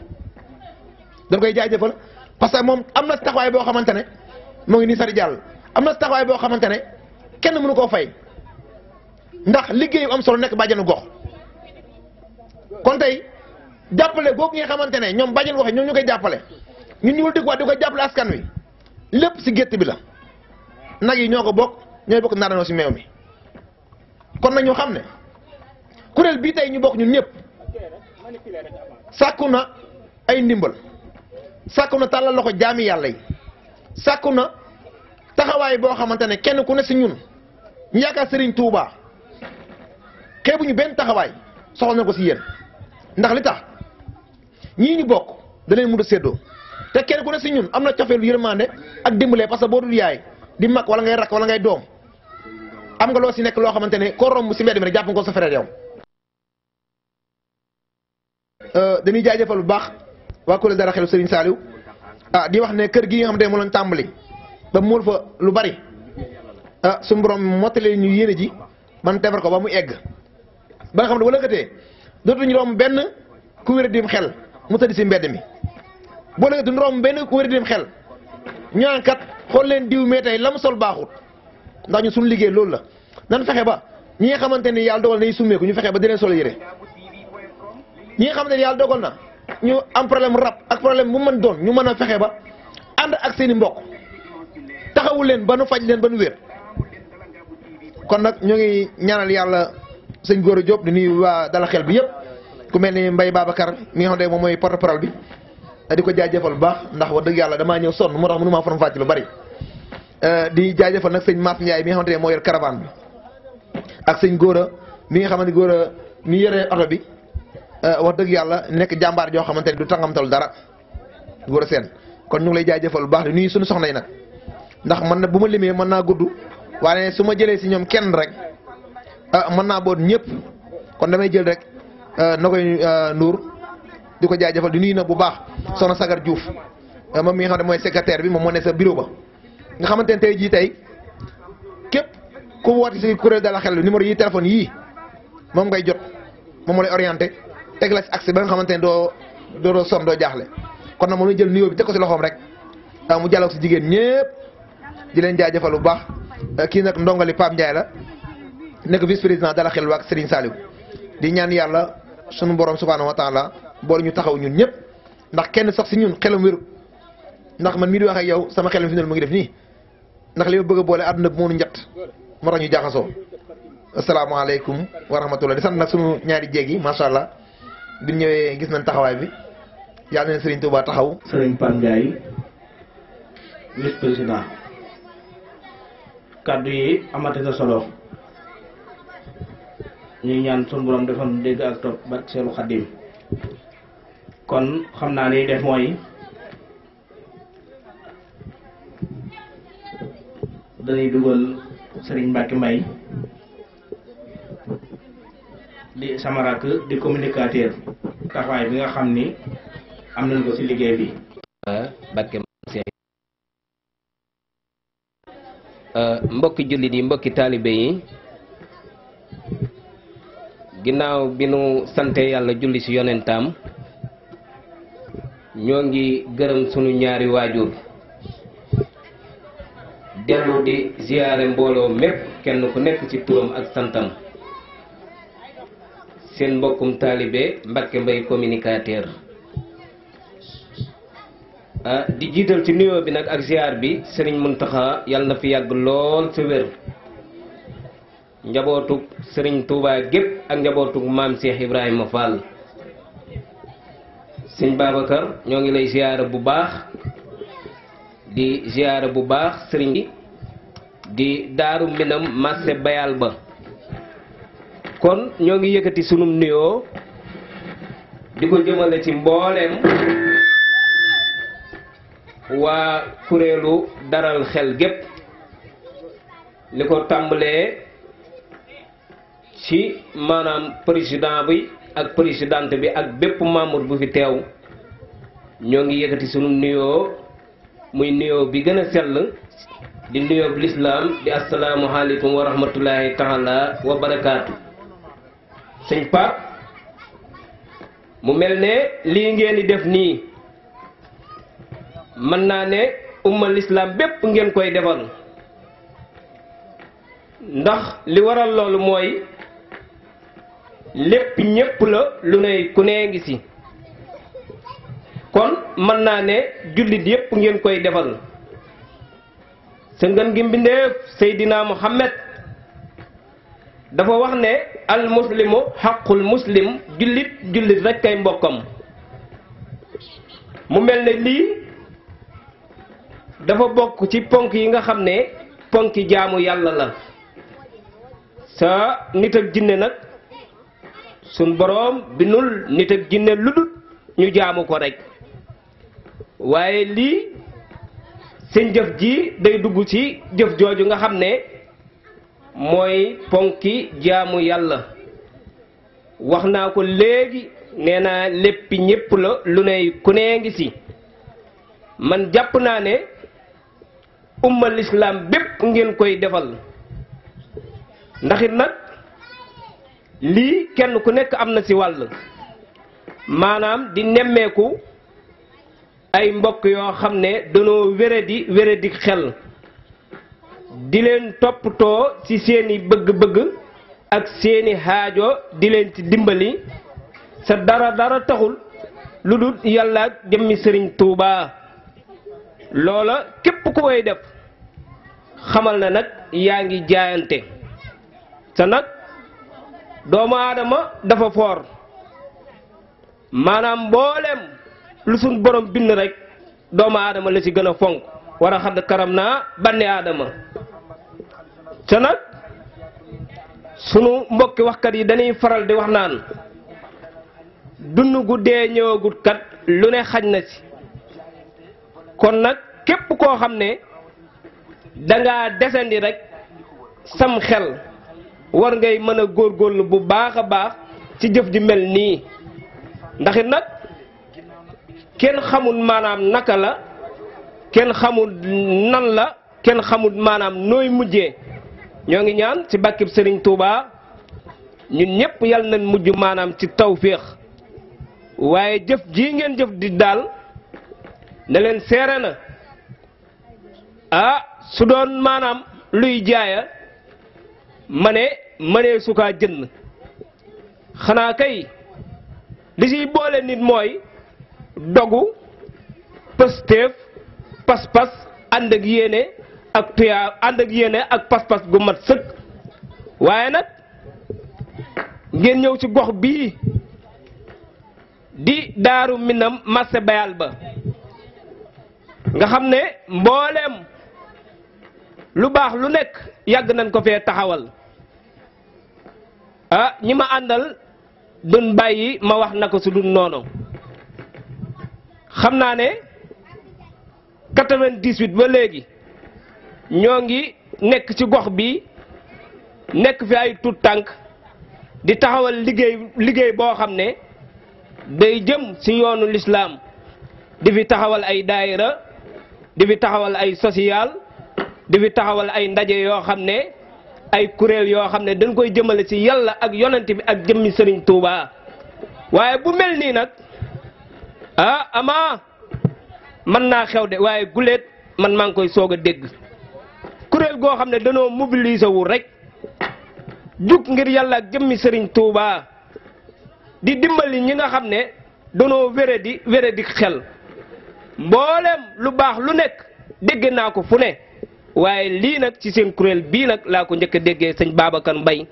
C: dañ koy jaajëfal parce que moom am na si taxawaay boo xamante ne moo ngi nii sari jàll am na si taxawaay boo xamante ne kenn mënu koo fay ndax liggéey bu am solo nekk bàjjenu gox kon tey jàppale googu nga xamante ne ñoom bàjjenu gox yi ñoom ñu koy jàppale ñun ñu wul dëkk waat di koy jàppale askan wi lépp si gétt bi la nag yi ñoo ko bokk ñooy bokk naanoo si meew mi kon nag ñu xam ne kuréel bii tey ñu bokk ñun ñëpp sàkku na ay ndimbal sàkku na tàllal loxo jaami yàlla yi sàkku na taxawaay boo xamante ne kenn ku ne si ñun ñu yaakaar Serigne Touba xeebuñu benn taxawaay soxla na ko si yéen ndax li tax ñii ñu bokk da leen mun a séddoo te kenn ku ne si ñun am na cofeelu yërmande ak dimbalee parce que boo dul yaay di mag wala ngay rakk wala ngay doom am nga loo si nekk loo xamante ne koo romb si mbedd mi rek jàpp nga ko sa frère yow. dañuy jaajëfal bu baax waa kuréel Dalal Xelu Serigne Saliou di wax ne kër gi nga xamante ne moo lañ tàmbali ba muul fa lu bari suñu borom mottali ñu yéene ji man defar ko ba mu egg ba nga xam ne wala gatee dootuñu romb benn ku wér dim xel mu tëdd si mbedd mi boo léegi duñu romb benn ku wér dim xel ñaan kat xool leen diw mee tey la mu sol baaxut ndax ñu suñu liggéey loolu la nan fexe ba ñi nga xamante ni yàlla dogal nañu summeeku ñu fexe ba di leen solo yére ñi nga xamante ni yàlla dogal na ñu am problème rab ak problème bu mën doon ñu mën a fexe ba ànd ak seen i mbokk taxawu leen ba nu faj leen ba nu wér kon nag ñoo ngi ñaanal yàlla sëñ Gora Diop di nuyu waa Dalal Xel bi yëpp ku mel ni Mbaye Babacar mi nga xam ne moom mooy porte-parole bi di ko jaajëfal bu baax ndax wax dëgg yàlla damaa ñëw sonn moo tax mënu maa faram fàcc lu bari di jaajëfal nag sëñ Mass Ndiaye mi nga xamante ne moo yor caravane bi ak sëñ Gora mi nga xamante ne Gora mi yore oto bi wax dëgg yàlla nekk jàmbaar joo xamante ne du tàngamtal dara Gora Sène kon ñu ngi lay jaajëfal bu baax di nuyu suñu soxna yi nag ndax man na bu ma limee mën naa gudd waaye su ma jëlee si ñoom kenn rek mën naa boot ñëpp kon damay jël rek na koy Ndour di ko jaajëfal di nuyu nag bu baax soxna Sagar Diouf moom mi nga xam ne mooy secrétaire bi moom moo ne sa bureau ba nga xamante ne tey jii tey képp ku woote si kuréel Dalal Xel bi numéro yi téléphone yii moom ngay jot moom moo lay orienté teg la si accès ba nga xamante ne doo sonn doo jaaxle kon nag moom la jël nuyoo bi teg ko si loxoom rek mu jàllale ko si jigéen ñëpp di leen jaajëfal bu baax kii nag ndongali Pape Ndiaye la nekk vice président Dalal Xel waa Serigne Saliou di ñaan yàlla sunu borom subhanahu wa taala boole ñu taxaw ñun ñëpp ndax kenn sax si ñun xelam wéru ndax man mii di wax ak yow sama xelam fi mu ngi def nii ndax li ma bëgg a boole àdduna bi moonu njett moo tax ñu jaxasoo asalaamaaleykum wa rahmatullah di sant nag sunu ñaari jéeg yi macha allah bi ñëwee gis nañ taxawaay bi yàlla na Serigne Touba taxaw.
B: Serigne Pape Ndiaye vice président kaddu yi amati na solo ñuy ñaan sunu borom defoon dégg ak topp barke Seelu Xaddim kon xam naa ni def mooy dañuy dugal Serigne Mbacke Mbaye di sama rakk di communicateur taxawaay bi nga xam ni am nañ ko ci liggéey bi.
D: Barke mbokki jullit yi mbokki taalibe yi ginnaaw bi nu sante yàlla julli ci yonentam ñoo ngi gërëm sunu ñaari waajur dellu di ziyaare mbooloo mépp kenn ku nekk ci turam ak santam seen mbokkum taalibe Mbacke Mbaye communicateur di jiital ci nuyoo bi nag ak ziar bi Serigne Mountakha yàlla na fi yàgg lool sa wér njabootug Serigne Touba gépp ak njabootug maam Cheikh Ibrahima Fall Serigne Babacar ñoo ngi lay ziar bu baax di ziar bu baax Serigne di Daaru Minam marché Bayal ba kon ñoo ngi yëkkati sunum nuyoo di ko jëmale ci mbooleem waa kuréelu daral xel gépp li ko tàmbalee ci maanaam président bi ak présidente bi ak bépp membre bu fi teew ñoo ngi yëkkati sunum nuyoo muy nuyoo bi gën a sell di nuyoo bi lislaam di asalaamualeykum wa rahmatullahi taala wa barakaatu. sëñ Pape mu mel ne lii ngeen di def nii mën naa ne umma lislaam bépp ngeen koy defal ndax li waral loolu mooy lépp ñépp la lu ne ku nee ngi ci kon mën naa ne jullit yépp ngeen koy defal sa ngën gi mbindeef Seydina Muhammad dafa wax ne al muslimu xaqul muslim jullit rek kay mbokkam mu mel ne lii dafa bokk ci ponk yi nga xam ne ponki jaamu yàlla la sa nit ak jinne nag suñ boroom binul nit ak jinne lu dul ñu jaamu ko rek waaye lii seen jëf ji day dugg ci jëf jooju nga xam ne mooy ponki jaamu yàlla wax naa ko léegi nee naa léppi ñépp la lu ne ku nee ngi ci man jàpp naa ne umma lislaam bépp ngeen koy defal ndax it nag lii kenn ku nekk am na ci wàll maanaam di nemmeeku ay mbokk yoo xam ne danoo wéradi xel di leen toppatoo ci seeni bëgg-bëgg ak seeni xaajo di leen ci dimbali sa dara taxul lu dul yàlla ak jëmmi sëriñ Tuuba loola képp ku koy def xamal na nag yaa ngi jaayante sa nag doomu aadama dafa foor maanaam mboolem lu suñ borom bind rek doomu aadama la ci gën a fonk war a xadd karam naa banni aadama te nag sunu mbokki waxkat yi dañuy faral di wax naan dund gu dee ñëwagut kat lu ne xaj na ci kon nag képp koo xam ne dangaa desandi rek sam xel war ngay mën a góorgóorlu bu baax a baax ci jëf ji mel nii ndax it nag kenn xamul maanaam naka la kenn xamul nan la kenn xamul maanaam nooy mujjee ñoo ngi ñaan ci bàkkib Sëriñ Tuuba ñun ñëpp yal nañ mujj maanaam ci tawféex waaye jëf jii ngeen jëf di daal ne leen seere na su doon maanaam luy jaaya mënee sukaa jënd xanaa kay li ciy boole nit mooy dogu pëstéef pas-pas ànd ak yéene ak tuyaa ànd ak yéene ak pas-pas gu mat sëkk waaye nag ngeen ñëw ci gox bii di Daaru Minam marché Bayal ba nga xam ne mbooleem lu baax lu nekk yàgg nañ ko fee taxawal ñi ma àndal duñ bàyyi ma wax naka su dul noonu xam naa ne 98 ba léegi ñoo ngi nekk ci gox bi nekk fi ay tuut tànk di taxawal liggéey boo xam ne day jëm ci yoonu lislaam di fi taxawal ay daayira di fi taxawal ay social di fi taxawal ay ndaje yoo xam ne ay kuréel yoo xam ne dañ koy jëmale ci yàlla ak yonent bi ak jëmmi Sëriñ Tuuba waaye bu mel nii nag ama mën naa xew de waaye guléet man maa ngi koy soog a dégg kuréel goo xam ne danoo mobiliser wu rek jug ngir yàlla ak jëmmi Sëriñ Tuuba di dimbali ñi nga xam ne danoo wére di xel mboolem lu baax lu nekk dégg naa ko fu ne waaye lii nag ci seen kuréel bii nag laa ko njëkk a déggee sëñ Babacar Mbaye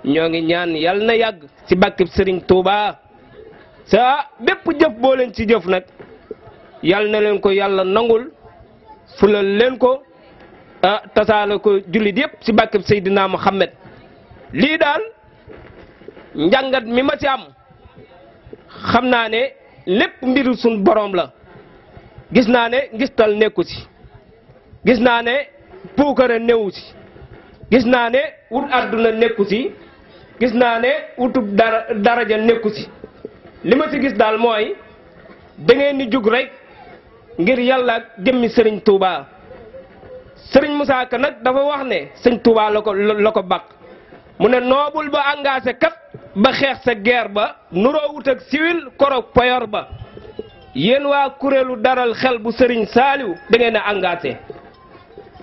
D: ñoo ngi ñaan yàlla na yàgg ci bàkkib Sëriñ Tuuba sa bépp jëf boo leen ci jëf nag yàlla na leen ko yàlla nangul fulal leen ko tasaale ko jullit yëpp ci bàkkib Seydina Muhammad lii daal njàngat mi ma ci am xam naa ne lépp mbiru suñ borom la gis naa ne ngistal nekku ci gis naa ne puukare newu ci gis naa ne wut àdduna nekku ci gis naa ne wutub daraja nekku ci li ma ci gis daal mooy da ngeen di jug rek ngir yàlla ak jëmmi Sëriñ Tuuba Sëriñ Musaa Ka nag dafa wax ne Sëriñ Tuuba la ko bàkk mu ne noobul ba engagé kat ba xeex sa guerre ba nuroo wut ak siwil korog payor ba yéen waa kuréelu daral xel bu Sëriñ Saaliw da ngeen a engagé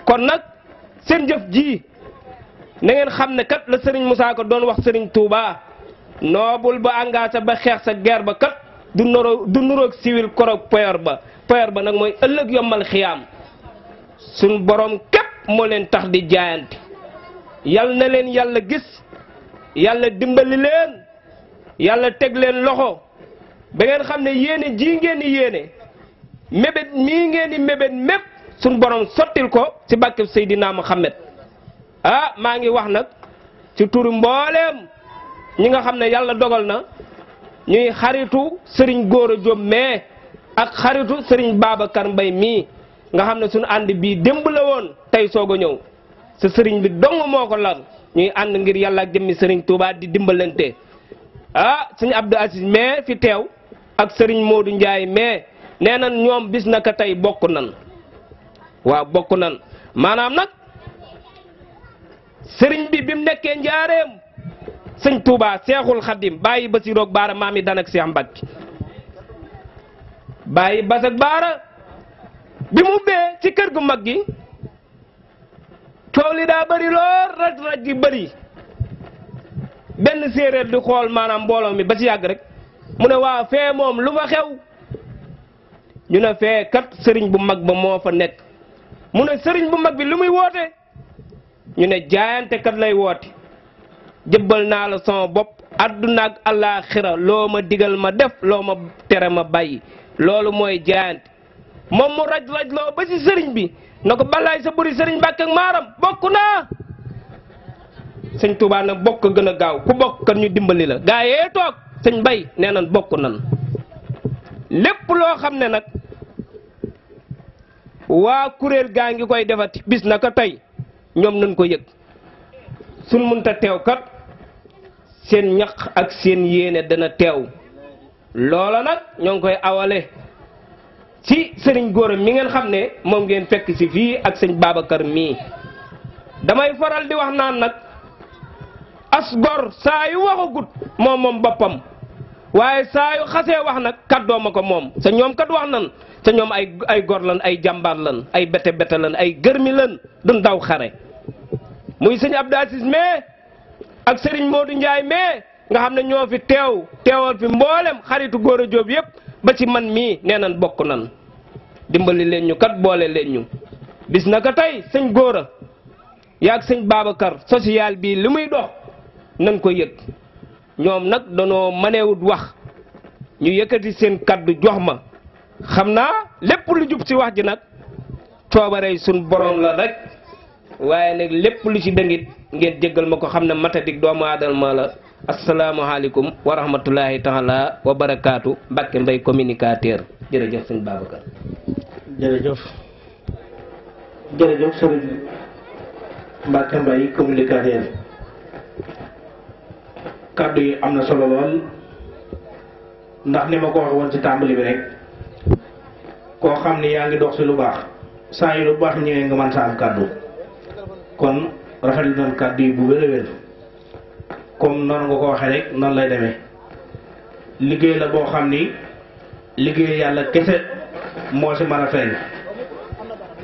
D: kon nag seen jëf ji na ngeen xam ne kat la Sëriñ Musaa Ka doon wax Sëriñ Tuuba noobul ba engagé ba xeex sa guerre ba kat du nuroog siwil korog payor ba nag mooy ëllëg yombal xiyaam suñ borom képp moo leen tax di jaayante yal na leen yàlla gis yàlla dimbali leen yàlla teg leen loxo ba ngeen xam ne yéene ji ngeen di yéene mébét mii ngeen di mébét mépp suñ borom sottil ko ci bàkkib Seydina Muhammad maa ngi wax nag ci turu mbooleem ñi nga xam ne yàlla dogal na ñuy xaritu Sëriñ Góora Jóob mais ak xaritu Sëriñ Babacar Mbaye mii nga xam ne suñu ànd bii démb la woon tey soog a ñëw sa sëriñ bi dong moo ko lal ñuy ànd ngir yàlla ak jëmmi Sëriñ Tuuba di dimbalante Sëriñ Abdou Aziz mais fi teew ak Sëriñ Modou Ndiaye mais nee nan ñoom bis naka tey bokk nan waaw bokk nan maanaam nag sëriñ bi mu nekkee njaareem Sëriñ Tuuba Seexul Xadim bàyyi Basiroog Baara maam yi dan ak Seex Mbàkke bàyyi Bas ak Baara bi mu bee ci kër gu mag gi coow li daa bëri lool raj gi bëri benn séeréer di xool maanaam mbooloo mi ba ci yàgg rek mu ne waa fee moom lu fa xew ñu ne fee kat sëriñ bu mag ba moo fa nekk mu ne sëriñ bu mag bi lu muy woote ñu ne jaayante kat lay woote jëbbal naa la sama bopp àdduna ak àllaaxira loo ma digal ma def loo ma tere ma bàyyi loolu mooy jaayante moom mu raj loo ba ci sëriñ bi na ko balaay sa buri Sëriñ Mbàkke ak maaram bokk naa Sëñ Tuubaa nag bokk gën a gaaw ku bokk kan ñu dimbali la gaa yee toog sëñ Mbay nee nan bokk nan lépp loo xam ne nag waa kuréel gaa ngi koy defati bis na ko tey ñoom nañ ko yëg suñ munta teew kat seen ñaq ak seen yéene dana teew loola nag ñoo ngi koy awale ci Sëriñ Góora mi ngeen xam ne moom ngeen fekk si fii ak sëñ Babacar mii damay faral di wax naan nag as gor saa yu waxagut moom boppam waaye saa yu xasee wax nag kaddoo ma ko moom sa ñoom kat wax nan sa ñoom ay gor lan ay jàmbaar lan ay bete lan ay gërmi lan duñ daw xare muy sëñ Abdou Aziz mais ak Sëriñ Modou Ndiaye mais nga xam ne ñoo fi teewal fi mboolem xaritu Góora Jóob yëpp ba ci man mii nee nan bokk nan dimbali leen ñu kat boole leen ñu bis na ka tey sëñ Góora yaag sëñ Babacar social bii li muy dox nañ ko yëg ñoom nag danoo mënewut wax ñu yëkkati seen kaddu jox ma xam naa lépp lu jub ci wax ji nag coobarey suñ borom la rek waaye nag lépp lu ci dëngit ngeen jéggal ma ko xam ne matadik doomu aadama la asalaamaaleykum wa rahmatulahi taala wa barakaatu Mbàkke Mbay communicateur jërëjëf sëñ Babacar.
B: jërëjëf sëñ Mbàkke Mbay communicateur kàddu yi am na solo lool ndax ni ma ko wax woon ci tàmbali bi rek koo xam ne yaa ngi dox ci lu baax saa yu lu baax ñëwee nga mën sa am kàddu kon rafetlu nañ kàddu yi bu wér a wér comme noonu nga ko waxee rek noonu lay demee liggéey la boo xam ni liggéey yàlla kese moo ci mën a feeñ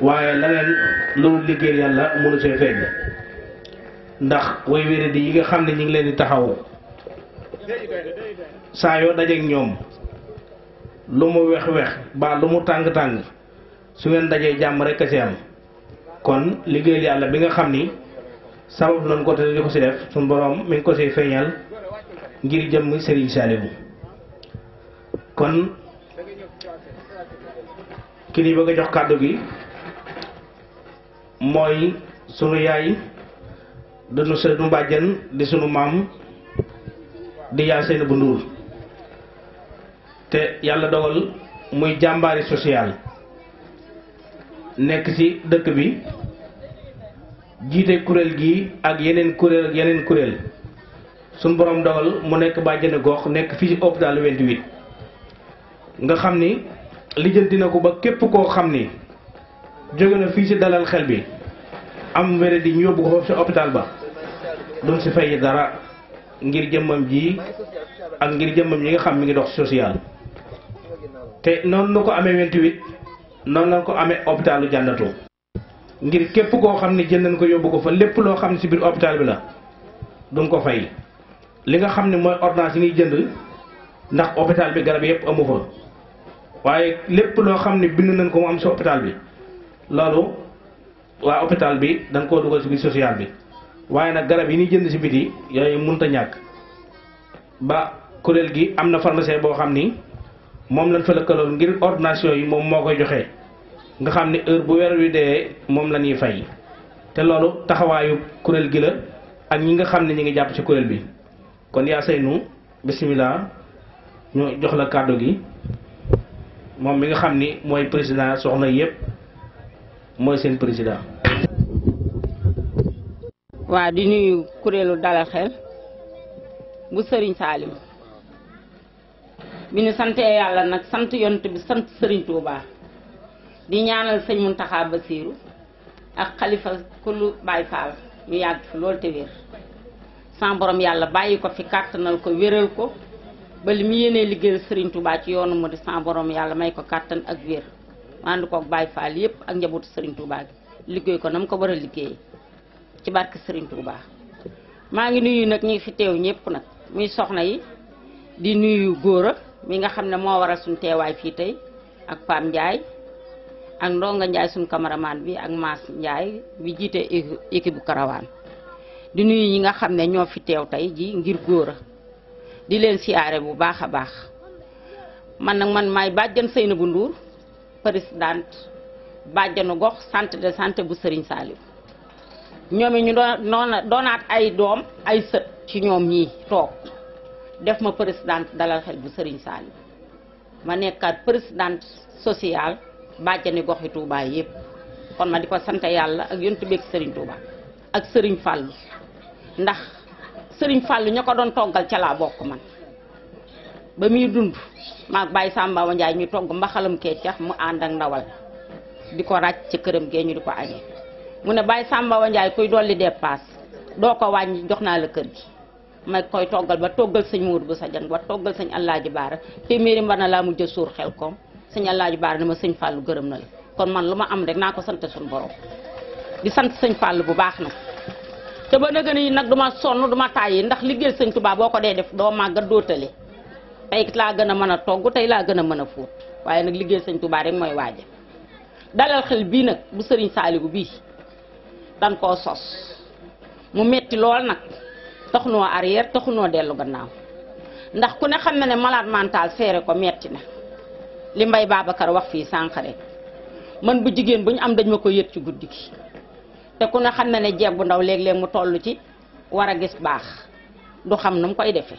B: waaye leneen loolu liggéey yàlla mënu see feeñ ndax way wéri di yi nga xam ne ñu ngi leen di taxaw saa yoo dajeek ñoom lu mu wex-wex ba lu mu tàng-tàng su ngeen dajee jàmm rek a ci am kon liggéey yàlla bi nga xam ni sabab nañ ko te di ko ci def suñu borom mi ngi ko ci feeñal ngir jëmm Serigne Saliou kon ki ni bëgg a jox kàddu gi mooy sunu yaay dunu sunu bàjjen di sunu maam di yaa Seynabou Ndour te yàlla dogal muy jàmbaari social nekk ci dëkk bi jiite kuréel gi ak yeneen kuréel suñ borom dogal mu nekk bàjjenu gox nekk fii ci hôpital 28 nga xam ni lijjanti na ko ba képp koo xam ni jóge na fii ci dalal xel bi am wéré di ñu yóbbu ko foofu ci hôpital ba duñ ci fay dara ngir jëmmam ji ak ngir jëmmam yi nga xam mi ngi dox social te noonu la ko amee 28 noonu la ko amee hôpitalu Jannatu ngir képp koo xam ne jënd nañ ko yóbbu ko fa lépp loo xam ne ci biir hôpital bi la duñ ko fay li nga xam ne mooy ordonnance yi ñuy jënd ndax hôpital bi garab yëpp amu fa waaye lépp loo xam ne bind nañ ko mu am ci hôpital bi loolu waa hôpital bi dañ koo dugal ci biir social bi waaye nag garab yi ñuy jënd ci biti yooyu mënut a ñàkk ba kuréel gi am na pharmacien boo xam ni moom lañ fa lëkkaloon ngir ordonnation yi moom moo koy joxe nga xam ne heure bu weer wi dee moom la ñuy fay te loolu taxawaayu kuréel gi la ak ñi nga xam ne ñi ngi jàpp ci kuréel bi kon yaa Seynou bisimilah ñu jox la kàddu gi moom mi nga xam ni mooy président soxna yëpp mooy seen président.
E: waa di nuyu kuréelu dalal xel bu Serigne Saliou bi ñu santee yàlla nag sant yonent bi sant Serigne Touba di ñaanal sëñ Mountakha Bassirou ak xalifa kullu Baye Fall ñu yàgg fi loolu te wér sans borom yàlla bàyyi ko fi kàttanal ko wéral ko ba li mu yéenee liggéeyal Serigne Touba ci yoonu mu di sans borom yàlla may ko kàttan ak wér ànd koog Baye Fall yépp ak njabootu Serigne Touba gi liggéey ko na mu ko war a liggéey ci barke Serigne Touba. maa ngi nuyu nag ñi fi teew ñëpp nag muy soxna yi di nuyu góora mi nga xam ne moo waral suñu teewaay fii tey ak Pam Ndiaye ak Ndonga Ndiaye suñu cameraman bi ak Maas Ndiaye bi jiite équipe bu karawaan di nuyu ñi nga xam ne ñoo fi teew tey ji ngir góora di leen siyaare bu baax a baax man nag man maay bàjjan Seynabou Ndour présidente bàjjanu gox centre de santé bu Serigne Saliou ñoom ñu doonaat ay doom ay sët ci ñoom ñii toog def ma présidente dalal xel bu Serigne Saliou ma nekkaat présidente sociale bàjjani gox yi Touba yëpp kon ma di ko sant yàlla ak yontu beeg Serigne Touba ak Serigne Fallou ndax Serigne Fallou ña ko doon toggal ca laa bokk man ba muy dund maag Baye Samba Wa Ndiaye ñu togg mbaxalam keccax mu ànd ak ndawal di ko ràcc ca këram gee ñu di ko añee mu ne Baye Samba Wa Ndiaye kuy dolli dépasse doo ko wàññi jox naa la kër gi may koy toggal ba toggal sëñ Mourou bu sa jang ba toggal sëñ Alaaji Baara téeméeri mbar na laa mujj a suur xel koom sëñ Alaaji Baara ne ma sëñ Fallou gërëm na la kon man lu ma am rek naa ko sant suñu borom di sant sëñ Fallou bu baax nag te ba nëgën yi nag duma sonn duma tàyyi ndax liggéey sëñ Touba boo ko dee def doo màggat doo tële tey laa gën a mën a togg tey laa gën a mën a fóot waaye nag liggéey sëñ Touba rek mooy waaja dalal xel bii nag bu Serigne Saliou bii dan koo sos mu metti lool nag taxunoo arrière taxunoo dellu gannaaw ndax ku ne xam na ne malade mental seere ko metti na li Mbaye Babacar wax fii sànq rek man bu jigéen bu ñu am dañ ma ko yët ci guddi gi te ku ne xam na ne jeeg bu ndaw léeg-léeg mu toll ci war a gis baax du xam nu mu koy defee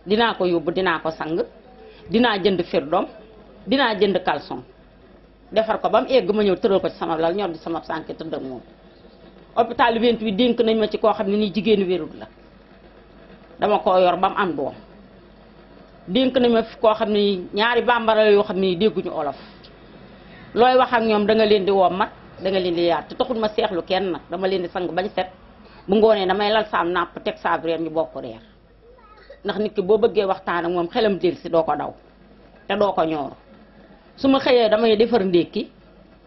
E: dinaa ko yóbbu dinaa ko sang dinaa jënd firdom dinaa jënd caleçon defar ko ba mu egg ma ñëw tëral ko ci sama lal ñor di sama sànq tëdd ak moom hôpital 28 dénk nañ ma ci koo xam ne nii jigéenu wérul la dama ko yor ba mu am doom dénk na ma koo xam ne ñaari bambara yoo xam ne dégguñu olof looy wax ak ñoom da nga leen di wommat da nga leen di yaat te taxul ma seexlu kenn nag dama leen di sang bañ set bu ngoonee damay lal saam nàpp teg saab reer ñu bokk reer ndax nit ki boo bëggee waxtaan ak moom xelam del si doo ko daw te doo ko ñoor su ma xëyee damay defar ndékki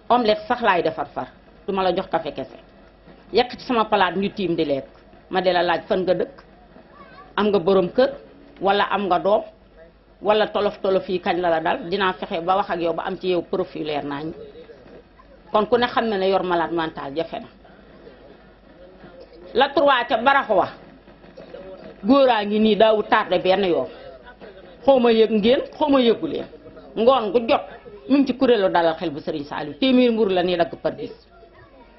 E: omelette sax laay defar far du ma la jox café kese yekk ci sama palaat ñu tiim di lekk ma di la laaj fan nga dëkk am nga borom kër wala am nga doom wala tolof yi kañ la dal dinaa fexe ba wax ak yow ba am ci yow profil leer nañ kon ku ne xam na ne yor malade mental jafe na la 3 ca baraxu wa góoraa ngi nii daawu tardé benn yoon xaw ma yëg ngeen xaw ma yëgu leen ngoon gu jot mu ngi ci kuréelu dalal xel bu Serigne Saliou téeméer mburu la nii dagg par bis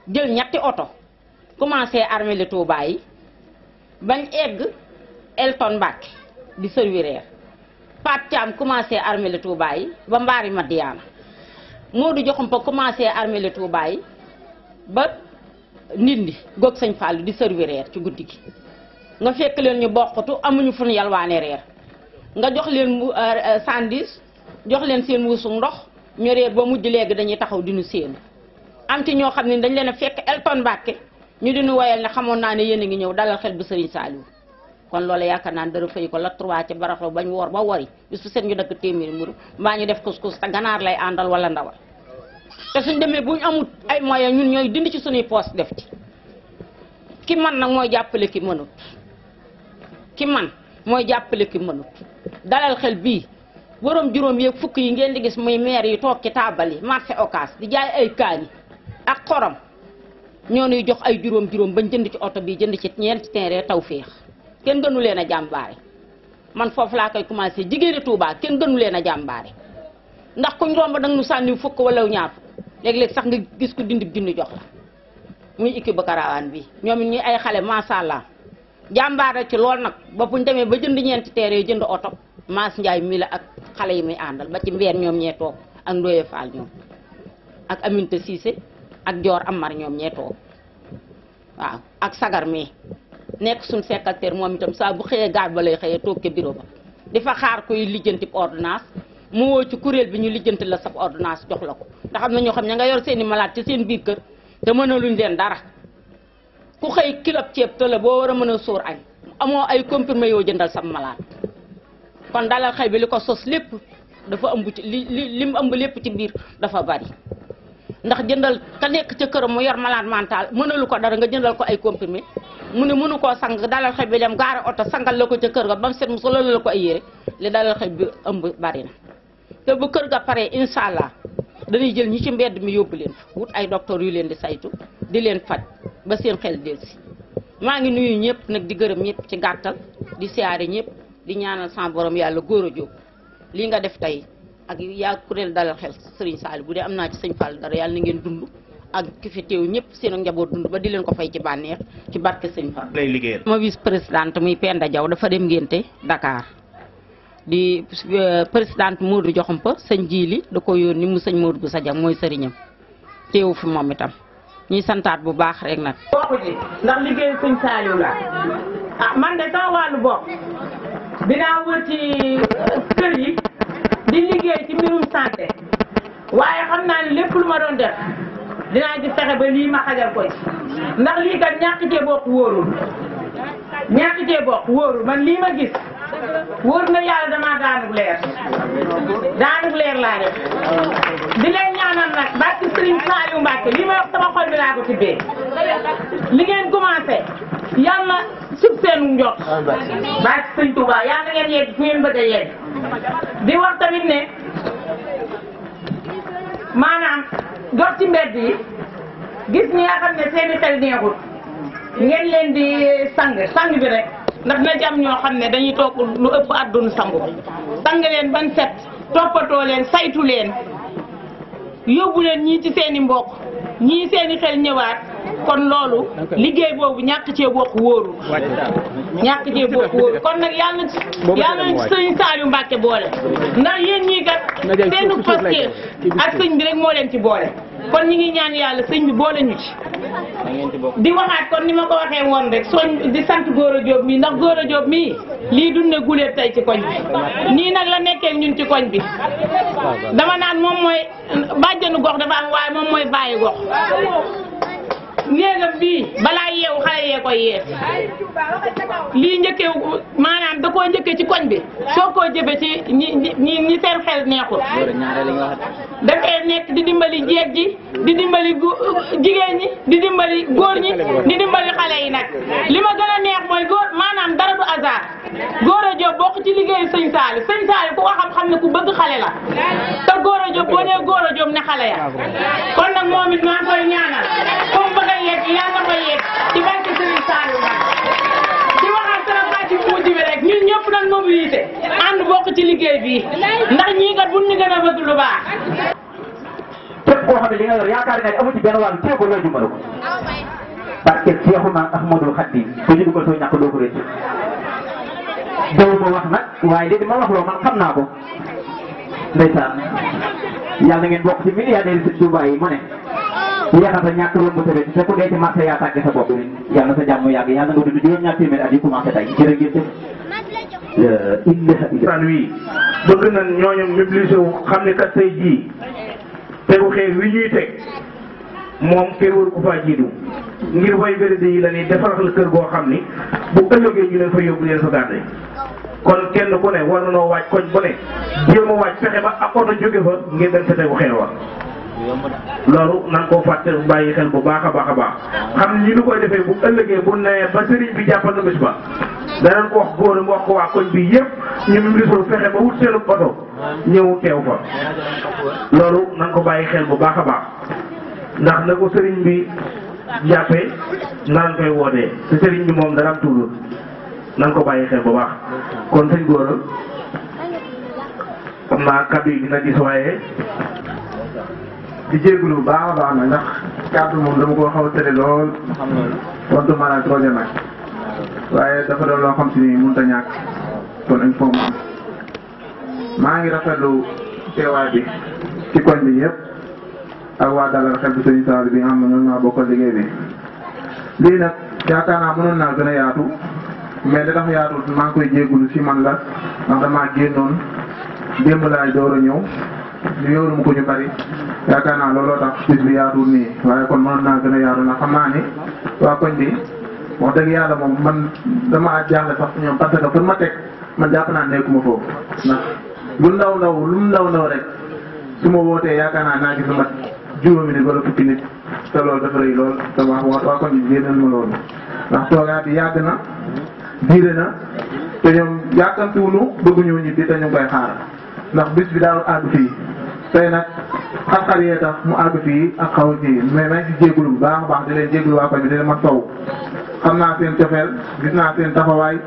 E: jël ñetti oto commencé armée li Touba yi bañ egg Elton Mbacke di servir reer Pat Thiam commencé armée li Touba yi ba Mbaari Madiana Modou Joxumpa commencé armée li Touba yi ba Ndindi goog Sëñ Fallu di servir reer ci guddi gi nga fekk leen ñu bokkatu amuñu fu ñu yalwaane reer nga jox leen sandis jox leen seen wuusu ndox ñu reer ba mujj léegi dañuy taxaw di nu séenu am ci ñoo xam ne dañ leen a fekk Elton Mbacke ñu di nu woyal ne xamoon naa ne yéen a ngi ñëw dalal xel bu Serigne Saliou kon loolu yaakaar naa dara fay ko la 3 ci baraxlo bañ woor ba wori bis bu set ñu dëkk téeméeri mburu mbaa ñu def couscous te ganaar lay àndal wala ndawal te suñ demee buñ amut ay moyens ñun ñooy dindi ci suñuy poos def ci ki man nag mooy jàppale ki mënut ki man mooy jàppale ki mënut dalal xel bii borom juróom yeeg fukk yi ngeen di gis muy maire yi toog ci taabal yi marché Ocass di jaay ay kaani ak xorom ñoo ñuy jox ay juróom bañ jënd ci oto bi jënd ci ñeenti terrain Tawféex kenn gënu leen a jàmbaare man foofu laa koy commencé jigéeni Touba kenn gënu leen a jàmbaare ndax kuñ romb danga nu sànni fukk wala ñaar léeg-léeg sax nga gis ko dindi junni jox la muy équipe ba karawaan bi ñoom it ñi ay xale macha allah jàmbaare ci lool nag ba buñ demee ba jënd ñeenti terrain jënd oto Maas Ndiaye mi la ak xale yi muy àndal ba ci mbeen ñoom ñee toog ak Ndoye Fall ñoom ak Aminta Cissé ak Dior Amar ñoom ñee toog waaw ak Sagar mi nekk suñ secrétaire moom itam saa bu xëyee gaar ba lay xëyee toog ca bureau ba di fa xaar koy lijjanti ordonnance mu woo ci kuréel bi ñu lijjanti la sab ordonnance jox la ko ndax am na ñoo xam ne nga yor seeni malade ci seen biir kër te mënaluñ leen dara ku xëy kilo ceeb te la boo war a mën a sóor añ amoo ay comprimé yoo jëndal sab malade kon dalal xel bi li ko sos lépp dafa ëmb ci li mu ëmb lépp ci biir dafa bari ndax jëndal ka nekk ca këram mu yor malade mental mënalu ko dara nga jëndal ko ay comprimé mu ne mënu koo sang dalal xel bi dem gaara oto sangal la ko ca kër ga ba mu set mu solal la ko ay yére li dalal xel bi ëmb bari na te bu kër ga pare incha allah dañuy jël ñi ci mbedd mi yóbbu leen fa wut ay docteur yu leen di saytu di leen faj ba seen xel delsi maa ngi nuyu ñëpp nag di gërëm ñëpp ci gàttal di siyaare ñëpp di ñaanal sama borom yàlla góor a jóg lii nga def tey ak yaa kuréel dalal xel Serigne Saliou bu dee am naa ci sëñ Fall dara yàlla na ngeen dund ak ki fi teew ñëpp seen njaboot dund ba di leen ko fay ci bànneex ci barke sëñ Fall.
B: lay liggéeyal.
E: ma vice présidente muy Penda Diaw dafa dem ngénte Dakar di présidente Modou Joxumpa sëñ Jili da ko yónni mu sëñ Modou bu Sajam mooy sëriñam teewu fi moom itam ñuy santaat bu baax rek nag.
F: bokku ci ndax liggéey sëñ Saliou la ah man de sama wàllu bopp dinaa wër ci kër yi di liggéey ci mbirum santé waaye xam naa ne lépp lu ma doon def dinaa ci fexe ba lii ma xajal ko ci ndax lii kat ñàkk cee bokk wóorul ñàkk cee bokk wóorul man lii ma gis wóor na yàlla damaa daanug leer laa def di leen ñaanal nag barke Serigne Saliou Mbacke lii ma wax sama xol bi laa ko tibbee li ngeen commencé yàlla sub seenu njot barke Serigne Touba yàlla ngeen yegg fu ngeen bëgg a yegg di wax tamit ne maanaam dox ci mbedd yi gis ñi nga xam ne seeni xel neexut ngeen leen di sang bi rek ndax na ci am ñoo xam ne dañuy toog lu ëpp àdduna sangu sang leen ban set toppatoo leen saytu leen yóbbu leen ñii ci seeni mbokk ñii seeni xel ñëwaat kon loolu liggéey boobu ñàkk cee bokk wóoru ñàkk cee bokk wóoru kon nag yàlla na sëñ Saliou Mbacke boole ndax yéen ñii kat seenu pasteur ak sëñ bi rek moo leen ci boole kon ñi ngi ñaan yàlla sëñ bi boole ñu ci di waxaat kon ni ma ko waxee woon rek soñ di sant Gora Diop mii ndax Gora Diop mii lii dunne guleet tey ci koñ bi nii nag la nekkee ñun ci koñ bi dama naan moom mooy bàjjanu gox dafa am waaye moom mooy bàyyi gox néegam bii balaa yeewu xale yee koy yees lii njëkkee maanaam da koo njëkkee ci koñ bi soo koo jëfe ci ñi seen xel neexul dafay nekk di dimbali jeeg ji di dimbali jigéen ñi di dimbali góor ñi di dimbali xale yi nag li ma gën a neex mooy góor maanaam dara du hasard Gora Diop bokk ci liggéeyu sëñ Saliou ku ko xam ne ku bëgg xale la te Gora Diop boo nee Gora Diop ne xale ya kon nag moom it maa koy ñaanal comme bëgg a yegg yàlla na ko yegg ci barke Sëriñ Saliou nag di waxal sama bàcc bu mujj bi rek ñun ñëpp nañ mobilisé ànd bokk ci liggéey bii ndax ñii kat buñ ñu gën a bëgg lu baax.
G: képp koo xam ne li nga yor yaakaar nga ne amu ci benn wàll téye ko looy dimbali ko parce que Seexuna Ahmadul Xaadim ko ñu dugal soo ñàkk doo ko rëcc daw ma wax nag waaye léegi ma wax loo man xam naa ko ndeysaan yàlla na ngeen bokk ci milliardaires yi Touba yi mu ne yeexal sa ñàkk loolu mu tëddee te ku dee ci marché yaa tàggee sa bopp yàlla sa jàmm yàgg yàlla nga dund juróom-ñaar téeméer at yi commencé tey jërë ngeen jëf
B: san wi bëgg nañ ñooñu mobilisé wu xam ne kat tey jii tegu xeer wi ñuy teg moom kër waru ko faa jiitu ngir way vérité yi la ni defaral la kër goo xam ni bu ëllëgee ñu leen fa yóbbu leen fa gàdde kon kenn ku ne war na noo waaj koñ bu ne jéem a waaj fexe ba ak oto jóge fa ngir dem sa tegu xeer wa loolu nan koo fàtte bàyyi xel bu baax a baax a baax xam ne ni ñu koy defee bu ëllëgee bu nee ba sëriñ bi jàppal na bés ba danañ ko wax góor mu wax ko waa koñ bi yëpp ñu mobilisé fexe ba wut seenu oto ñëw teew fa loolu nan ko bàyyi xel bu baax a baax ndax na ko sëriñ bi jàppee nan koy wootee te sëriñ bi moom dara am tuur nan ko bàyyi xel bu baax kon sëñ Gora xam naa kaddu yi dina gis waaye
C: di jégalu bu baax a baax nag ndax kàddu moom dama ko xaw a tëre lool tontu maanaam troisième nag waaye dafa doon loo xam si ni mënut a ñàkk kon il faut maa ngi rafetlu teewaay bi ci koñ bi yëpp ak waa dalal xel bi sëñ Saliou bi nga xam ne ñoom ñoo bokkal liggéey bi lii nag yaakaar naa mënoon naa gën a yaatu mais li tax yaatu maa ngi koy jégalu si man la ndax damaa génnoon démb laay door a ñëw ñu yóoru mu ko ñu bari yaakaar naa looloo tax bis bi yaatuwul nii waaye kon mënoon naa gën a yaatu ndax xam naa ni waa koñ bi wax dëgg yàlla moom man dama jaaxle sax ñoom parce que pour ma teg man jàpp naa nekkuma foofu ndax lu mu ndaw rek su ma wootee yaakaar naa gis lu mat juróomi nit wala fukki nit te loolu dafa rëy lool te waa koñ bi génnal ma loolu ndax toogaat bi yàgg na diire na te ñoom yàkkamtiwunu bëgguñu ñibbi te ñu ngi koy xaar ndax bis bi daal àgg fii tey nag xar-xar yee tax mu àgg fii ak xaw a fii mais maa ngi ci jégalu bu baax a baax di leen jégalu waa koñ bi di leen ma taw xam naa seen cofeel gis naa seen taxawaay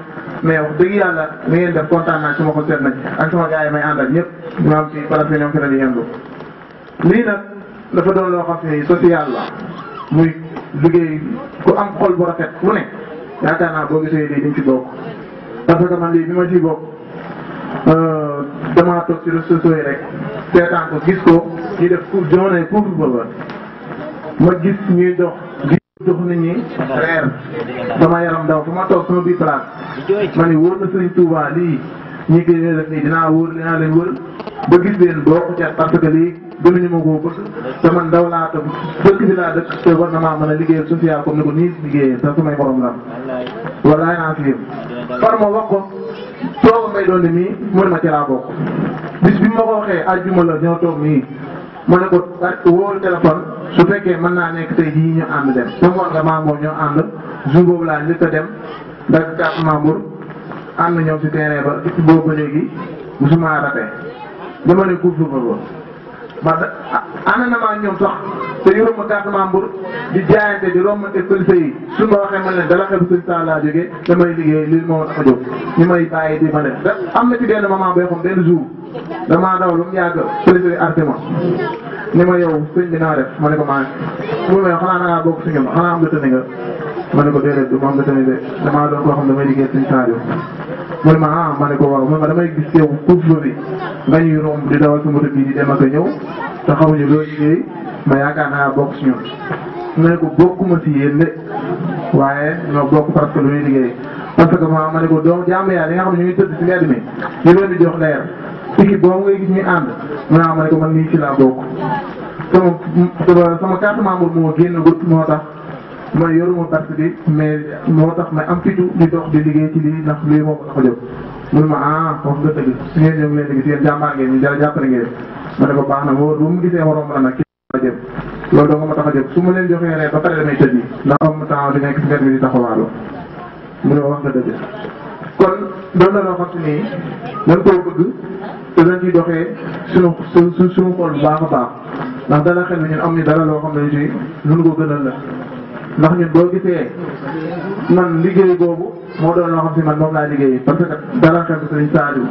C: mais wax dëgg yàlla li ngeen def kontaan naa su ma ko seet na ci ak sama gars yi may àndal ñëpp ñu am ci parce que ñoom fi la di yendu lii nag dafa doon loo xam ne social la muy liggéey ku am xol bu rafet fu ne yaakaar naa boo gisee lii dañ ci bokk parce que man lii bi ma ciy bokk damaa toog ci réseaux sociaux yi rek seetaan ko gis ko ñuy def journée couvre-feu ma gis ñuy dox jox nit ñi reer sama yaram daw fu ma toog sama biir place ma ni wóor na Sëriñ Touba lii ñi koy def nii dinaa leen wër ba gis leen bokk ca parce que lii gënuñu ma koo bëgg te man daw laa toog dëkk bi laa dëkk te war na maa mën a liggéeyal social comme ni ko nii liggéeyee te sumay borom la walaay naa fi par ma wax ko tooga ngay doon ne mii mu ne ma ci laa bokk bis bi ma ko waxee àjjuma la ñoo toog nii ma ne ko wóolu téléphone su fekkee mën naa nekk tey jii ñu ànd dem te ngoon nga maa moom ñoo ànd jour boobu laa njëkk a dem dag carte membre ànd ñëw si terrain ba ci boobu ba léegi musuma raté dama ne couvre-feu ba ànd na maa ñoom sax te yoruma carte membre di jaayante di rombante police yi su ma waxee ma leen dala xel sëñ Sall laa jógee damay liggéey lii moo tax a jóg ñu may bàyyi di ma def am na ci benn moment boo xam benn jour damaa daw lu mu yàgg police yi arrêté ma ni ma yow sëñ bi naa def ma ne ko maa mu ne xanaa da ngaa bokk si ñoom xanaa am nga tënni nga ma ne ko déedéet du ma am nga tënni de damaa doon koo xam damay liggéey sëñ Saliou mu ne ma ma ne ko waaw mu ne ma damay gis yow couvre-feu bi nga ñuy romb di dawal sa moto bii di dem ak a ñëw te xamuñu loo liggéey
H: ma yaakaar naa bokk si ñun ma ne ko bokkuma si yéen de waaye ñoo bokk parce que lu ñuy liggéey parce que ma ne ko doomu jàmm yaa li nga xam ne ñu ngi tëdd si mbedd mi ñu leen di jox leer équipe boobu ngay gis ñuy ànd ma ne ko man nii ci laa bokk sama carte membre moo génn gut moo tax ma yoruma carte bi mais moo tax ma am fitu di dox di liggéey ci lii ndax lii moo ko tax a jóg mun ma wax nga dëgg su ngeen ñëw leen di gis yéen jàmbaar ngeen ñu jara jàppale ngeen ma ne ko baax na bu mu gisee waroon na nag a jëm loolu doo nga ma tax a jóg su ma leen joxee rek ba pare damay tëj ndax am temps di nekk si mbedd mi di taxawaaloo mu ne wax nga dëgg kon doon na loo xam si nii dañ koo bëgg te dañ ciy doxee suñu xol bu baax a baax ndax dala xel bi ñun am ni dara loo xam ne si lu ko gënal la ndax ñun boo gisee man liggéey boobu moo doon loo xam si man moom laa liggéey parce que dala xel bi Sëriñ Saliou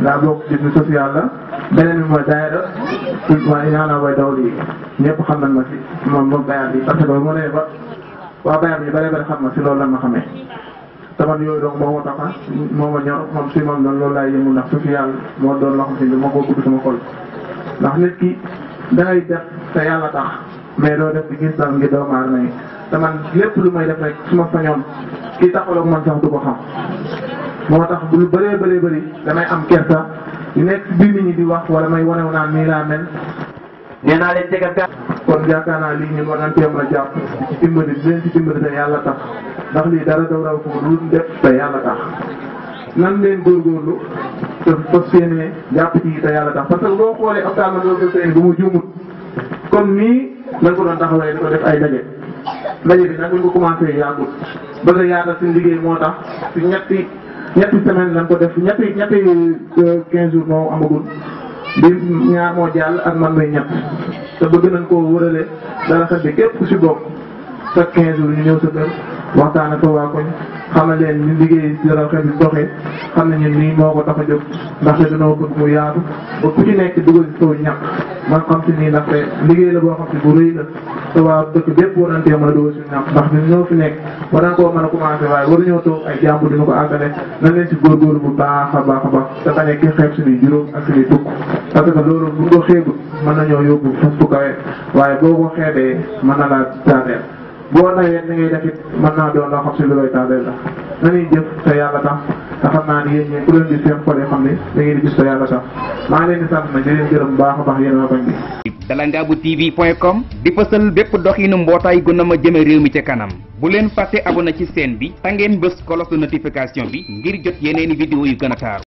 H: laa bokk ci bi social la beneen bi mooy daayira waaye ñaanaa way daw lii ñëpp xam nañ ma si moom bayar bi parce que mu ne ba waa bayar bi bare xam ma si loolu lan ma xamee taman yooyu donc moo ma taxa moo ma ñor moom si moom loolu laay yëngu ndax social moo doon loo xam si ma ko gudd sama xol ndax nit ki dangay def te yàlla tax mais doo def di gis dal ngi doomu aadama yi te man lépp lu may def rek su ma sañoon kii taxaloog man sax du ko xam moo tax lu bëree damay am kersa yu nekk si biir nit ñi di wax wala may wanew naan nii laa mel nee naa leen tegal gàtt kon yaakaar naa lii ñun war nañ cee mën a jàpp ci dimbali di leen ci dimbali te yàlla tax ndax lii dara daw raw ko lu def te yàlla tax nan leen góorgóorlu te fas yéene jàpp ci te yàlla tax parce que boo xoolee hôpital ma loolu seen bu mu juumut comme nii lañ ko doon taxawee di ko def ay daje bi nag buñ ko commencé yàggul bëgg a yaatal seen liggéey moo tax ci ñetti semaine lañ ko def ñetti 15 jours moo amagul bi ñaar moo jàll ak man muy ñett te bëgg nañ koo wërale dara xel bi képp ku si bokk chaque 15 jours ñu ñëw sa kër waxtaan ak waa koñ xamal leen ñu liggéey dara xel bi doxee xam nañu nii moo ko tax a jóg ndaxte dañoo bëgg mu yaatu ba ku ci nekk dugal si soo ñàkk man xam si nii ndaxte liggéey la boo xam si bu rëy la te waa dëkk bépp war nañ cee mën a dugal si ñàkk ndax ñun ñoo fi nekk war nañ koo mën a commencé waaye waruñoo toog ay jàmbur dina ko àggale nañ leen si góorgóorlu bu baax a baax a baax te bañ a ki xeeb suñuy juróom ak suñuy tukk parce que loolu bu ko xeebut mën nañoo yóbbu fas fu kawe waaye boo ko xeebee mën na laa taateel boo nawee ni ngay def it mën naa doon loo xam si lu lay taateel la nañuy jëf te yàlla tax te xam naa ni yéen ñi ku leen di seen xol xam ne da ngeen di gis te yàlla tax maa ngi leen di sant nag di leen gërëm bu baax a baax yéen waa bañ bi
A: dalangaabu tv.com di fësal bépp doxinu mbootaay gu na ma jëme réew mi ca kanam bu leen fàtte abonné ci chaîne bi te ngeen bës cloche de notification bi ngir jot yeneeni vidéo yu gën a taaru